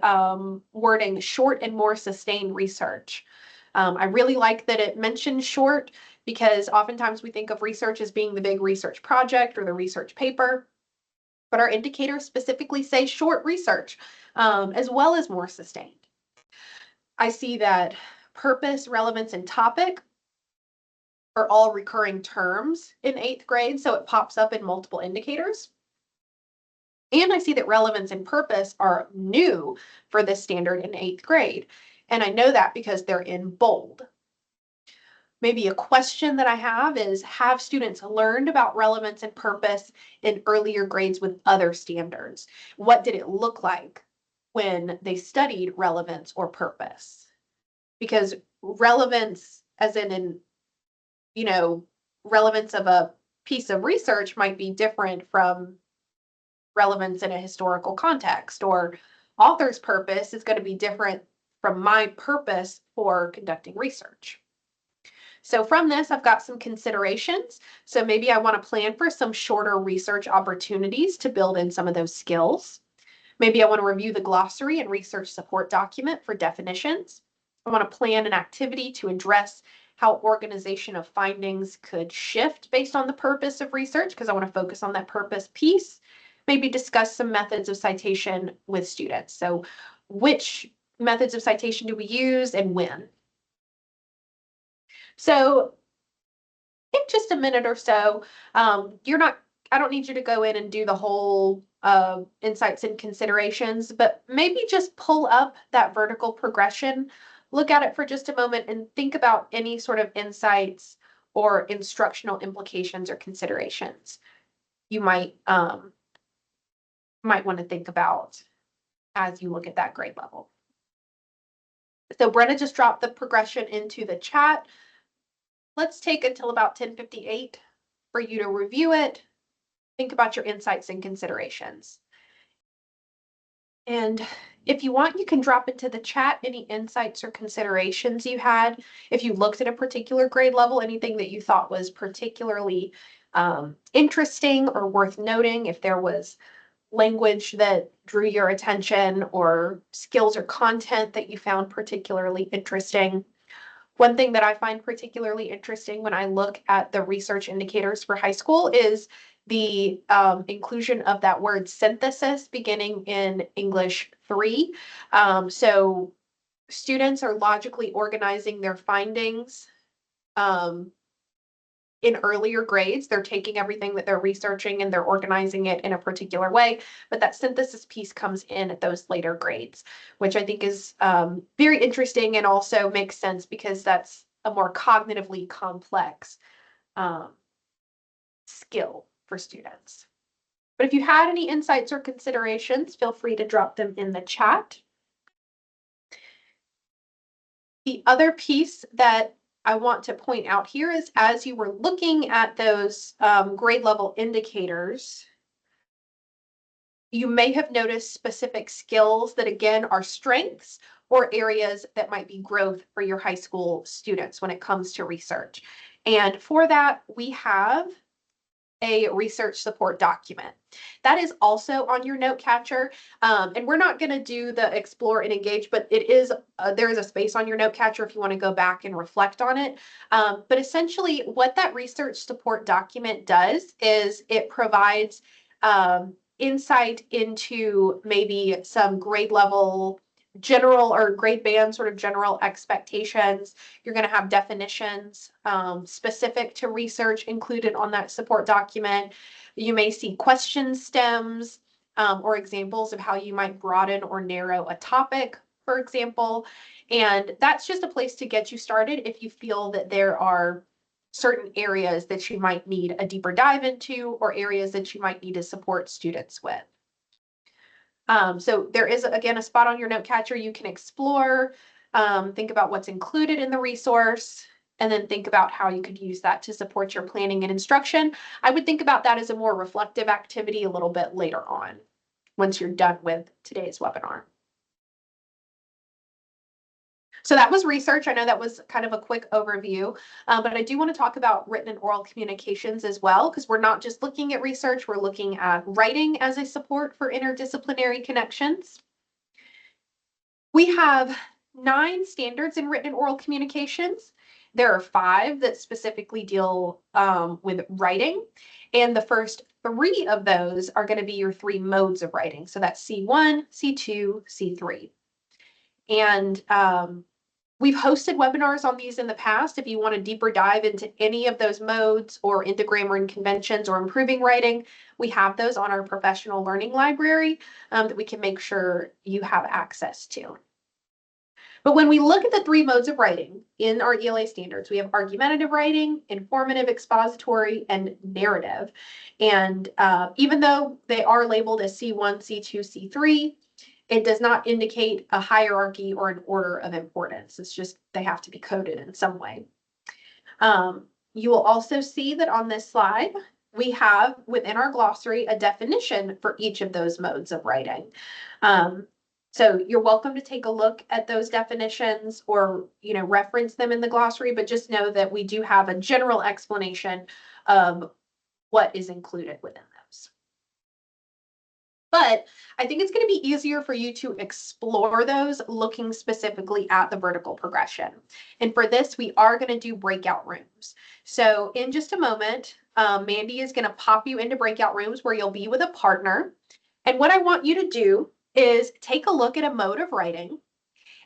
wording short and more sustained research. I really like that it mentioned short, because oftentimes we think of research as being the big research project or the research paper, but our indicators specifically say short research, as well as more sustained. I see that purpose, relevance, and topic are all recurring terms in 8th grade, so it pops up in multiple indicators. And I see that relevance and purpose are new for this standard in 8th grade. And I know that because they're in bold. Maybe a question that I have students learned about relevance and purpose in earlier grades with other standards? What did it look like when they studied relevance or purpose? Because relevance, as in, relevance of a piece of research might be different from relevance in a historical context, or author's purpose is going to be different from my purpose for conducting research. So from this, I've got some considerations. So maybe I want to plan for some shorter research opportunities to build in some of those skills. Maybe I want to review the glossary and research support document for definitions. I want to plan an activity to address how organization of findings could shift based on the purpose of research, because I want to focus on that purpose piece. Maybe discuss some methods of citation with students. So which methods of citation do we use and when? So in just a minute or so, I don't need you to go in and do the whole insights and considerations, but maybe just pull up that vertical progression, look at it for just a moment, and think about any sort of insights or instructional implications or considerations you might want to think about as you look at that grade level. So Brenna just dropped the progression into the chat. Let's take until about 10:58 for you to review it. Think about your insights and considerations. And if you want, you can drop into the chat any insights or considerations you had. If you looked at a particular grade level, anything that you thought was particularly interesting or worth noting, if there was language that drew your attention or skills or content that you found particularly interesting. One thing that I find particularly interesting when I look at the research indicators for high school is the inclusion of that word synthesis beginning in English 3. So students are logically organizing their findings in earlier grades. They're taking everything that they're researching and they're organizing it in a particular way, but that synthesis piece comes in at those later grades, which I think is very interesting and also makes sense because that's a more cognitively complex skill for students. But if you had any insights or considerations, feel free to drop them in the chat. The other piece that I want to point out here is, as you were looking at those grade level indicators, You may have noticed specific skills that, again, are strengths or areas that might be growth for your high school students when it comes to research. And for that, we have a research support document. That is also on your note catcher. And we're not going to do the explore and engage, but it is there is a space on your note catcher if you want to go back and reflect on it. But essentially what that research support document does is it provides insight into maybe some grade level general or grade band sort of general expectations. You're going to have definitions specific to research included on that support document. You may see question stems or examples of how you might broaden or narrow a topic, for example. And that's just a place to get you started if you feel that there are certain areas that you might need a deeper dive into or areas that you might need to support students with. So there is, again, a spot on your note catcher you can explore, think about what's included in the resource, and then think about how you could use that to support your planning and instruction. I would think about that as a more reflective activity a little bit later on, once you're done with today's webinar. So that was research. I know that was kind of a quick overview, but I do want to talk about written and oral communications as well, because we're not just looking at research, we're looking at writing as a support for interdisciplinary connections. We have 9 standards in written and oral communications. There are 5 that specifically deal with writing, and the first 3 of those are going to be your 3 modes of writing. So that's C1, C2, C3. And we've hosted webinars on these in the past. If you want a deeper dive into any of those modes or into grammar and conventions or improving writing, we have those on our professional learning library that we can make sure you have access to. But when we look at the 3 modes of writing in our ELA standards, we have argumentative writing, informative, expository, and narrative. And even though they are labeled as C1, C2, C3, it does not indicate a hierarchy or an order of importance. It's just they have to be coded in some way. You will also see that on this slide, we have within our glossary a definition for each of those modes of writing. So you're welcome to take a look at those definitions or, reference them in the glossary, but just know that we do have a general explanation of what is included within those. But I think it's going to be easier for you to explore those looking specifically at the vertical progression. And for this, we are going to do breakout rooms. So in just a moment, Mandy is going to pop you into breakout rooms where you'll be with a partner. And what I want you to do is take a look at a mode of writing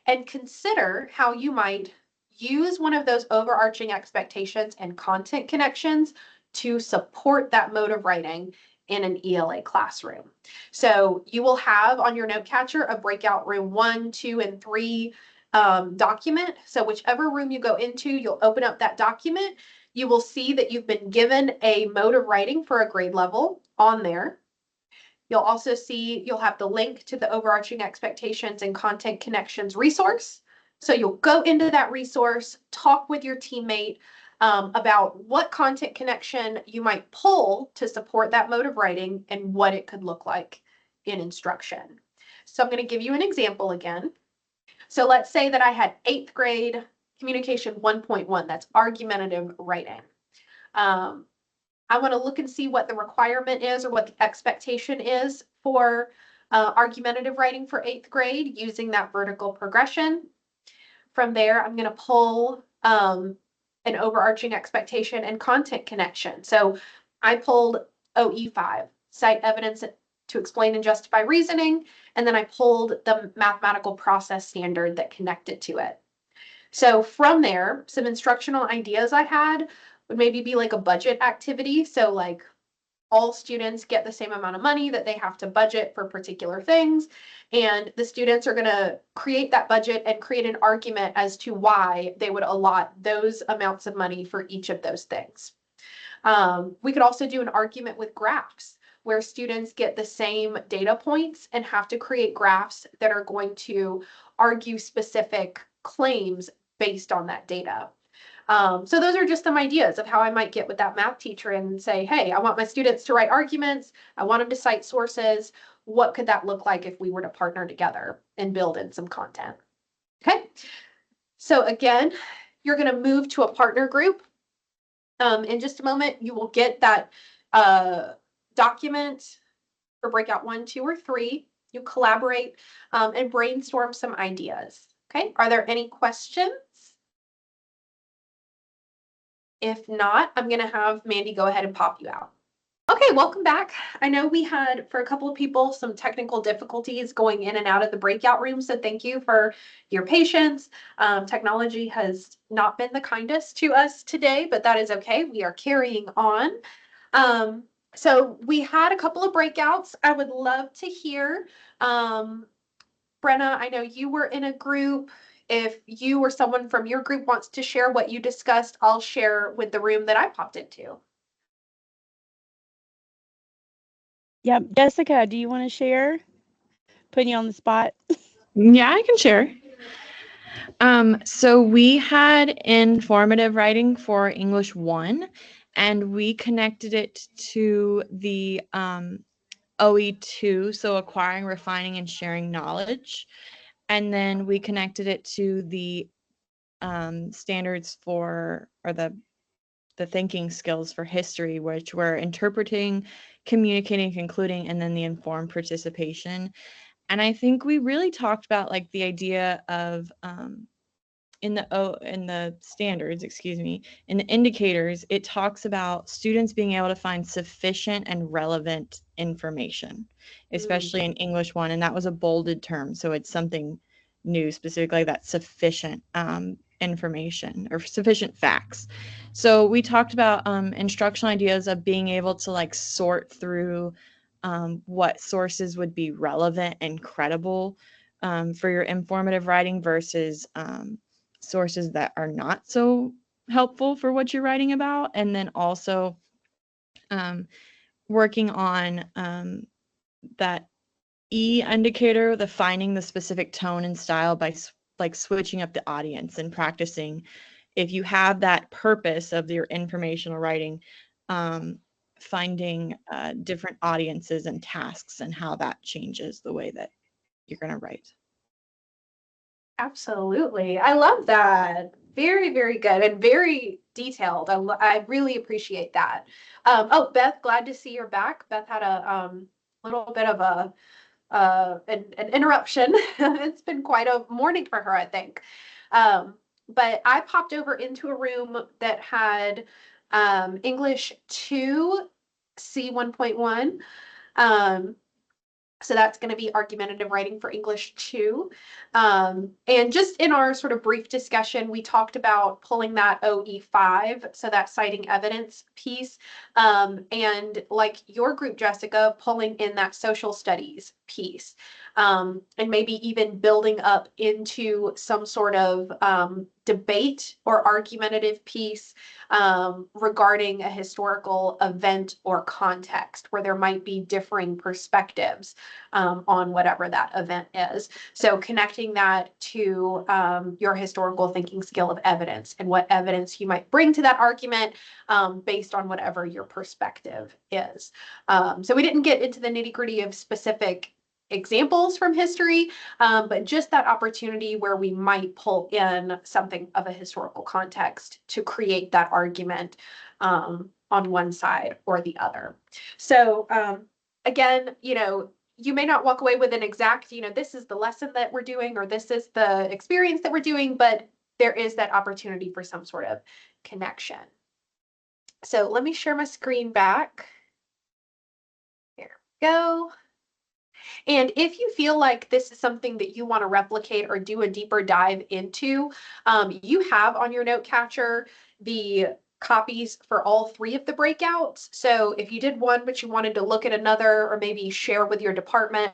and consider how you might use one of those overarching expectations and content connections to support that mode of writing in an ELA classroom. So you will have on your note catcher a breakout room 1, 2, and 3 document. So whichever room you go into, you'll open up that document. You will see that you've been given a mode of writing for a grade level on there. You'll also see you'll have the link to the overarching expectations and content connections resource. So you'll go into that resource, talk with your teammate about what content connection you might pull to support that mode of writing and what it could look like in instruction. So I'm going to give you an example again. So let's say that I had 8th grade communication 1.1, that's argumentative writing. I want to look and see what the requirement is or what the expectation is for argumentative writing for 8th grade using that vertical progression. From there, I'm going to pull an overarching expectation and content connection. So I pulled OE5, cite evidence to explain and justify reasoning, and then I pulled the mathematical process standard that connected to it. So from there, some instructional ideas I had would maybe be like a budget activity. So like all students get the same amount of money that they have to budget for particular things. And the students are going to create that budget and create an argument as to why they would allot those amounts of money for each of those things. We could also do an argument with graphs where students get the same data points and have to create graphs that are going to argue specific claims based on that data. So those are just some ideas of how I might get with that math teacher and say, hey, I want my students to write arguments. I want them to cite sources. What could that look like if we were to partner together and build in some content? Okay. So again, you're going to move to a partner group. In just a moment, you will get that document for breakout 1, 2, or 3. You collaborate and brainstorm some ideas. Okay. Are there any questions? If not, I'm going to have Mandy go ahead and pop you out. Okay, welcome back. I know we had, for a couple of people, some technical difficulties going in and out of the breakout room, so thank you for your patience. Technology has not been the kindest to us today, but that is okay. We are carrying on. So we had a couple of breakouts. I would love to hear, Brenna, I know you were in a group. If you or someone from your group wants to share what you discussed, I'll share with the room that I popped into.
Yep. Jessica, do you want to share? Putting you on the spot.
Yeah, I can share. So we had informative writing for English 1, and we connected it to the OE2, so acquiring, refining, and sharing knowledge. And then we connected it to the standards for, or the thinking skills for history, which were interpreting, communicating, concluding, and then the informed participation. And I think we really talked about like the idea of in the standards, in the indicators, it talks about students being able to find sufficient and relevant information, especially in English 1, and that was a bolded term, so it's something new, specifically that sufficient information or sufficient facts. So we talked about instructional ideas of being able to like sort through what sources would be relevant and credible for your informative writing versus sources that are not so helpful for what you're writing about. And then also working on that E indicator, the finding the specific tone and style by like switching up the audience and practicing. If you have that purpose of your informational writing, finding different audiences and tasks and how that changes the way that you're going to write.
Absolutely. I love that. Very, very good and very detailed. I really appreciate that. Oh, Beth, glad to see you're back. Beth had a little bit of an interruption. It's been quite a morning for her, I think. But I popped over into a room that had English 2 C 1.1. So that's going to be argumentative writing for English 2. And just in our sort of brief discussion, we talked about pulling that OE5, so that citing evidence piece, and like your group, Jessica, pulling in that social studies piece, and maybe even building up into some sort of debate or argumentative piece regarding a historical event or context where there might be differing perspectives on whatever that event is. So connecting that to your historical thinking skill of evidence and what evidence you might bring to that argument based on whatever your perspective is. So we didn't get into the nitty-gritty of specific examples from history, but just that opportunity where we might pull in something of a historical context to create that argument on one side or the other. So again, you may not walk away with an exact, this is the lesson that we're doing, or this is the experience that we're doing, but there is that opportunity for some sort of connection. So let me share my screen back. There we go. And if you feel like this is something that you want to replicate or do a deeper dive into, you have on your note catcher the copies for all 3 of the breakouts. So if you did one, but you wanted to look at another or maybe share with your department,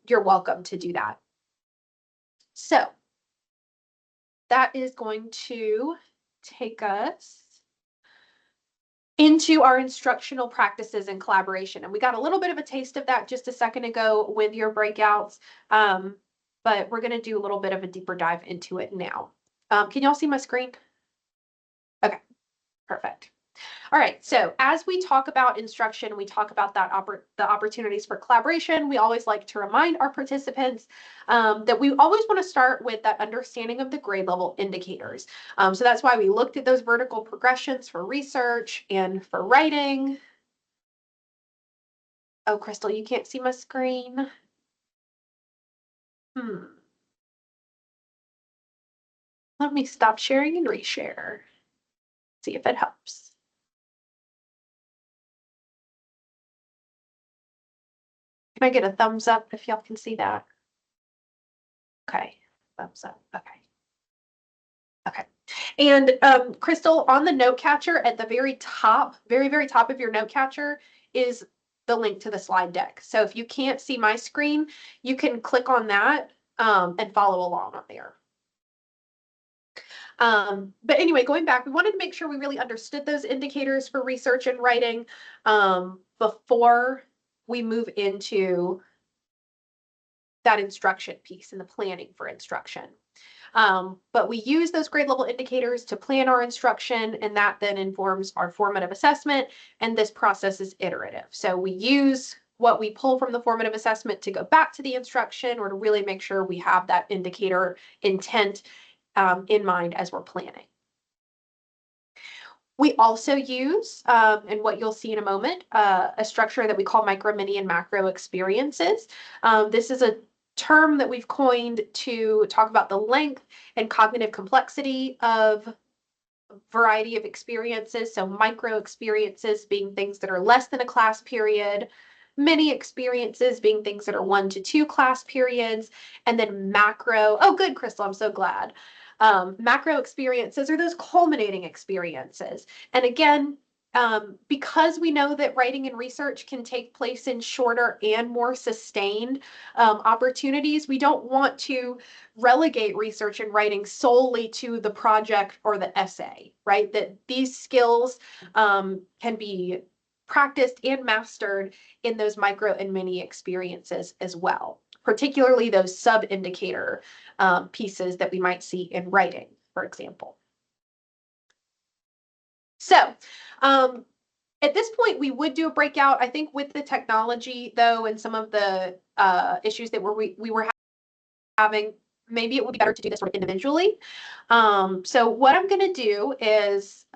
you're welcome to do that. So that is going to take us into our instructional practices and collaboration. And we got a little bit of a taste of that just a second ago with your breakouts, but we're going to do a little bit of a deeper dive into it now. Can y'all see my screen? Perfect. All right, so as we talk about instruction, we talk about that the opportunities for collaboration. We always like to remind our participants that we always want to start with that understanding of the grade level indicators. So that's why we looked at those vertical progressions for research and for writing. Oh, Crystal, you can't see my screen. Let me stop sharing and reshare. See if it helps. Can I get a thumbs up if y'all can see that? Okay, thumbs up. Okay. Okay. And Crystal, on the note catcher at the very top, very top of your note catcher is the link to the slide deck. So if you can't see my screen, you can click on that and follow along on there. But anyway, going back, we wanted to make sure we really understood those indicators for research and writing before we move into that instruction piece and the planning for instruction. But we use those grade level indicators to plan our instruction, and that then informs our formative assessment, and this process is iterative. So we use what we pull from the formative assessment to go back to the instruction, or to really make sure we have that indicator intent in mind as we're planning. We also use, and what you'll see in a moment, a structure that we call micro, mini, and macro experiences. This is a term that we've coined to talk about the length and cognitive complexity of a variety of experiences. So micro experiences being things that are less than a class period, mini experiences being things that are 1 to 2 class periods, and then macro, oh good, Crystal, I'm so glad. Macro experiences are those culminating experiences. And again, because we know that writing and research can take place in shorter and more sustained opportunities, we don't want to relegate research and writing solely to the project or the essay, right? That these skills can be practiced and mastered in those micro and mini experiences as well, particularly those sub-indicator pieces that we might see in writing, for example. So at this point, we would do a breakout. I think with the technology, though, and some of the issues that we were having, maybe it would be better to do this sort of individually. So what I'm going to do is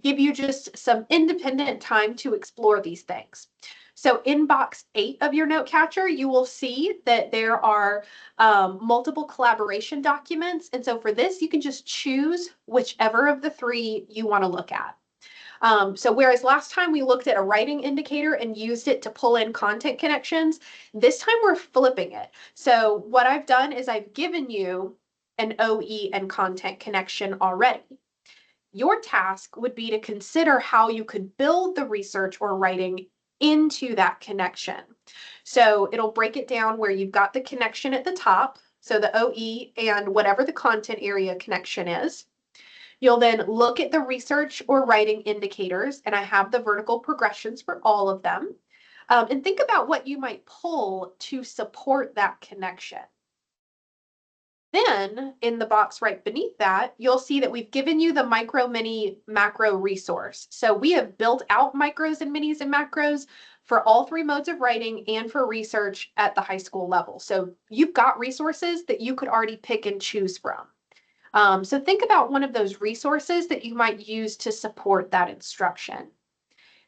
give you just some independent time to explore these things. So in box 8 of your note catcher, you will see that there are multiple collaboration documents. And so for this, you can just choose whichever of the 3 you want to look at. So whereas last time we looked at a writing indicator and used it to pull in content connections, this time we're flipping it. So what I've done is I've given you an OE and content connection already. Your task would be to consider how you could build the research or writing into that connection. So it'll break it down where you've got the connection at the top, so the OE and whatever the content area connection is. You'll then look at the research or writing indicators, and I have the vertical progressions for all of them, and think about what you might pull to support that connection. Then in the box right beneath that, you'll see that we've given you the micro, mini, macro resource. So we have built out micros and minis and macros for all 3 modes of writing and for research at the high school level. So you've got resources that you could already pick and choose from. So think about one of those resources that you might use to support that instruction.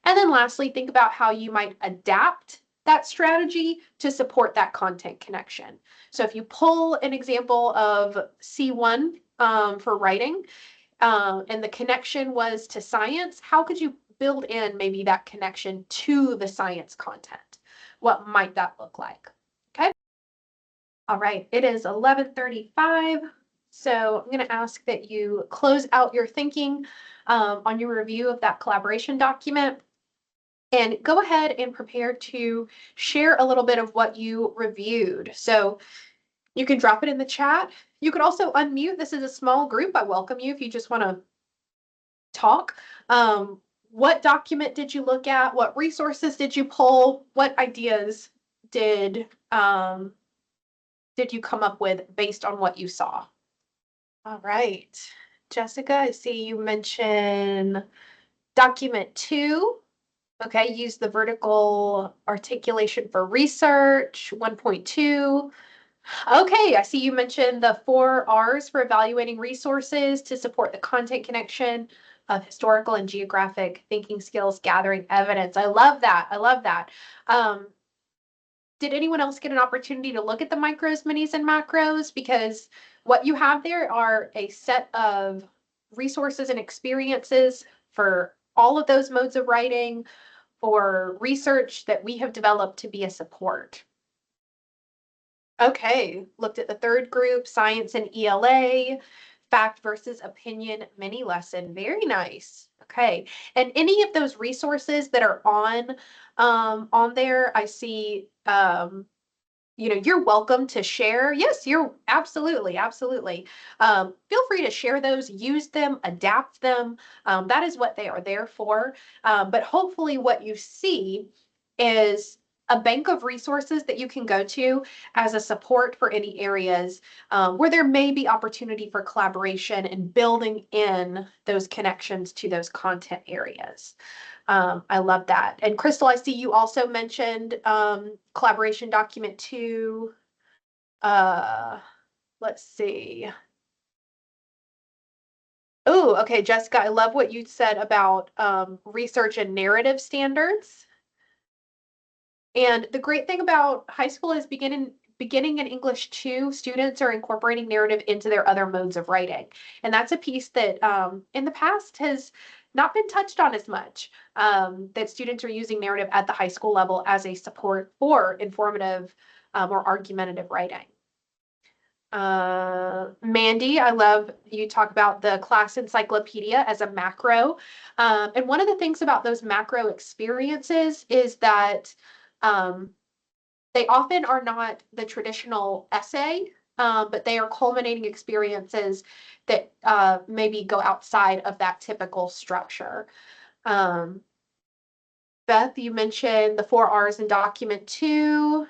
And then lastly, think about how you might adapt that strategy to support that content connection. So if you pull an example of C1 for writing, and the connection was to science, how could you build in maybe that connection to the science content? What might that look like? Okay. All right, it is 11:35. So I'm going to ask that you close out your thinking on your review of that collaboration document, and go ahead and prepare to share a little bit of what you reviewed. So you can drop it in the chat. You could also unmute. This is a small group. I welcome you if you just want to talk. What document did you look at? What resources did you pull? What ideas did you come up with based on what you saw? All right, Jessica, I see you mention Document 2, okay, use the vertical articulation for research. 1.2. Okay, I see you mentioned the 4 R's for evaluating resources to support the content connection of historical and geographic thinking skills, gathering evidence. I love that. I love that. Did anyone else get an opportunity to look at the micros, minis, and macros? Because what you have there are a set of resources and experiences for all of those modes of writing or research that we have developed to be a support. Okay, looked at the third group, science and ELA, fact versus opinion mini lesson. Very nice. Okay, and any of those resources that are on there, I see you're welcome to share. Yes, you're absolutely. Feel free to share those, use them, adapt them. That is what they are there for. But hopefully what you see is a bank of resources that you can go to as a support for any areas where there may be opportunity for collaboration and building in those connections to those content areas. I love that. And Crystal, I see you also mentioned collaboration document 2. Let's see. Oh, okay, Jessica, I love what you said about research and narrative standards. And the great thing about high school is beginning in English 2, students are incorporating narrative into their other modes of writing. And that's a piece that in the past has not been touched on as much, that students are using narrative at the high school level as a support for informative or argumentative writing. Mandy, I love you talk about the class encyclopedia as a macro. And one of the things about those macro experiences is that they often are not the traditional essay, but they are culminating experiences that maybe go outside of that typical structure. Beth, you mentioned the 4 R's in document 2.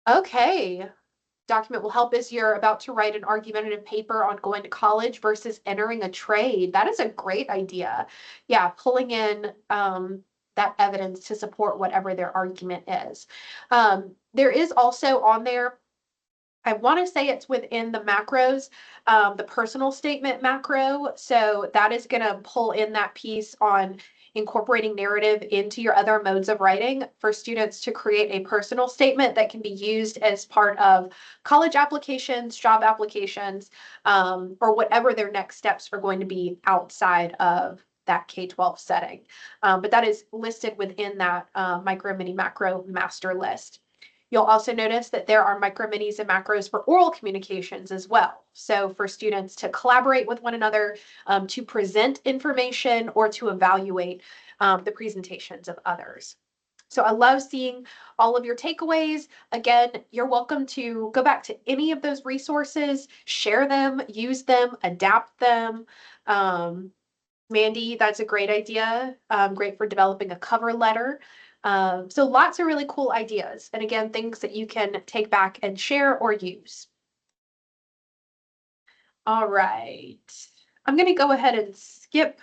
Okay. Document will help as you're about to write an argumentative paper on going to college versus entering a trade. That is a great idea. Yeah, pulling in that evidence to support whatever their argument is. There is also on there, I want to say it's within the macros, the personal statement macro. So that is going to pull in that piece on incorporating narrative into your other modes of writing for students to create a personal statement that can be used as part of college applications, job applications, or whatever their next steps are going to be outside of that K-12 setting. But that is listed within that micro, mini, macro master list. You'll also notice that there are micro, minis, and macros for oral communications as well. So for students to collaborate with one another, to present information, or to evaluate the presentations of others. So I love seeing all of your takeaways. Again, you're welcome to go back to any of those resources, share them, use them, adapt them. Mandy, that's a great idea. Great for developing a cover letter. So lots of really cool ideas. And again, things that you can take back and share or use. All right. I'm going to go ahead and skip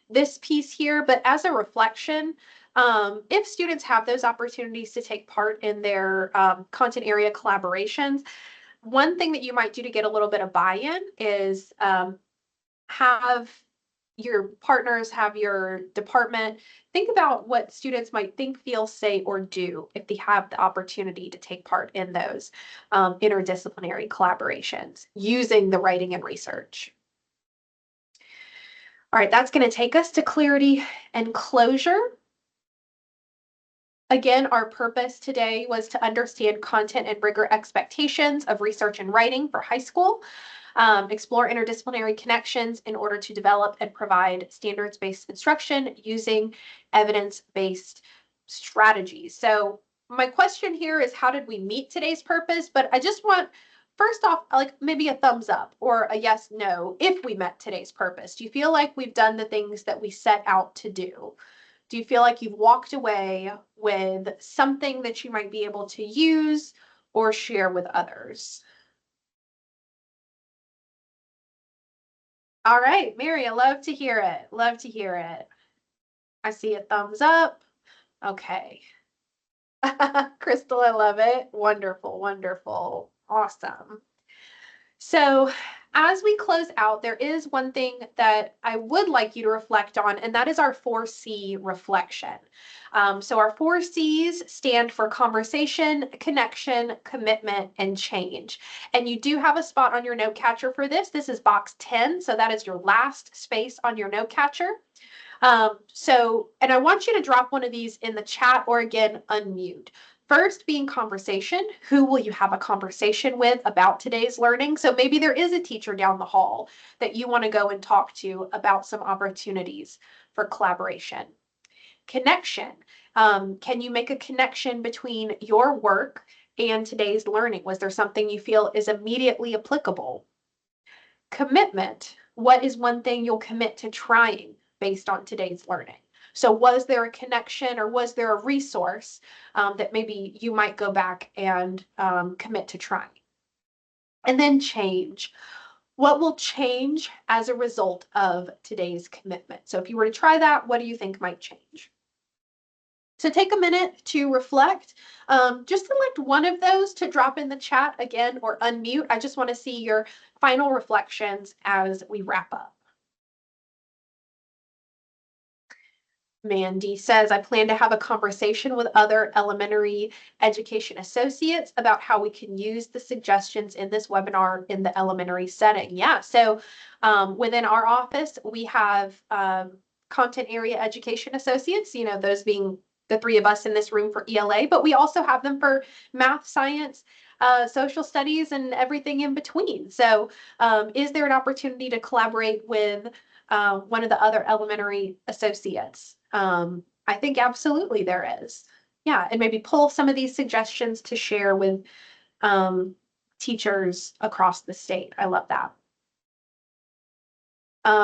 this piece here, but as a reflection, if students have those opportunities to take part in their content area collaborations, one thing that you might do to get a little bit of buy-in is have your partners, have your department think about what students might think, feel, say, or do if they have the opportunity to take part in those interdisciplinary collaborations using the writing and research. All right, that's going to take us to clarity and closure. Again, our purpose today was to understand content and rigor expectations of research and writing for high school. Explore interdisciplinary connections in order to develop and provide standards-based instruction using evidence-based strategies. So my question here is, how did we meet today's purpose? But I just want, first off, like maybe a thumbs up or a yes, no, if we met today's purpose. Do you feel like we've done the things that we set out to do? Do you feel like you've walked away with something that you might be able to use or share with others? All right, Mary, I love to hear it. Love to hear it. I see a thumbs up. Okay. Crystal, I love it. Wonderful, wonderful. Awesome. So, as we close out, there is one thing that I would like you to reflect on, and that is our 4C reflection. So, our 4Cs stand for conversation, connection, commitment, and change. And you do have a spot on your note catcher for this. This is box 10, so that is your last space on your note catcher. And I want you to drop one of these in the chat or again, unmute. First being conversation. Who will you have a conversation with about today's learning? So maybe there is a teacher down the hall that you want to go and talk to about some opportunities for collaboration. Connection. Can you make a connection between your work and today's learning? Was there something you feel is immediately applicable? Commitment. What is one thing you'll commit to trying based on today's learning? So was there a connection or was there a resource that maybe you might go back and commit to trying? And then change. What will change as a result of today's commitment? So if you were to try that, what do you think might change? So take a minute to reflect. Just select one of those to drop in the chat again or unmute. I just want to see your final reflections as we wrap up. Mandy says, I plan to have a conversation with other elementary education associates about how we can use the suggestions in this webinar in the elementary setting. Yeah, so within our office, we have content area education associates, you know, those being the three of us in this room for ELA, but we also have them for math, science, social studies, and everything in between. So is there an opportunity to collaborate with one of the other elementary associates? I think absolutely there is. Yeah, and maybe pull some of these suggestions to share with teachers across the state. I love that.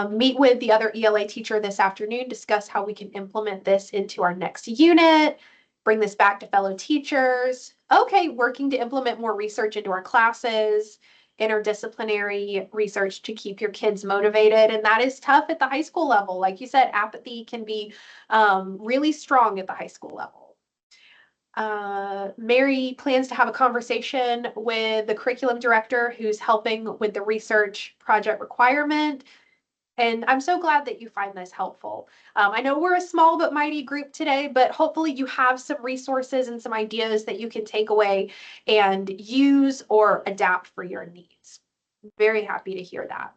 Meet with the other ELA teacher this afternoon, discuss how we can implement this into our next unit, bring this back to fellow teachers. Okay, working to implement more research into our classes, interdisciplinary research to keep your kids motivated. And that is tough at the high school level. Like you said, apathy can be really strong at the high school level. Mary plans to have a conversation with the curriculum director who's helping with the research project requirement. And I'm so glad that you find this helpful. I know we're a small but mighty group today, but hopefully you have some resources and some ideas that you can take away and use or adapt for your needs. Very happy to hear that.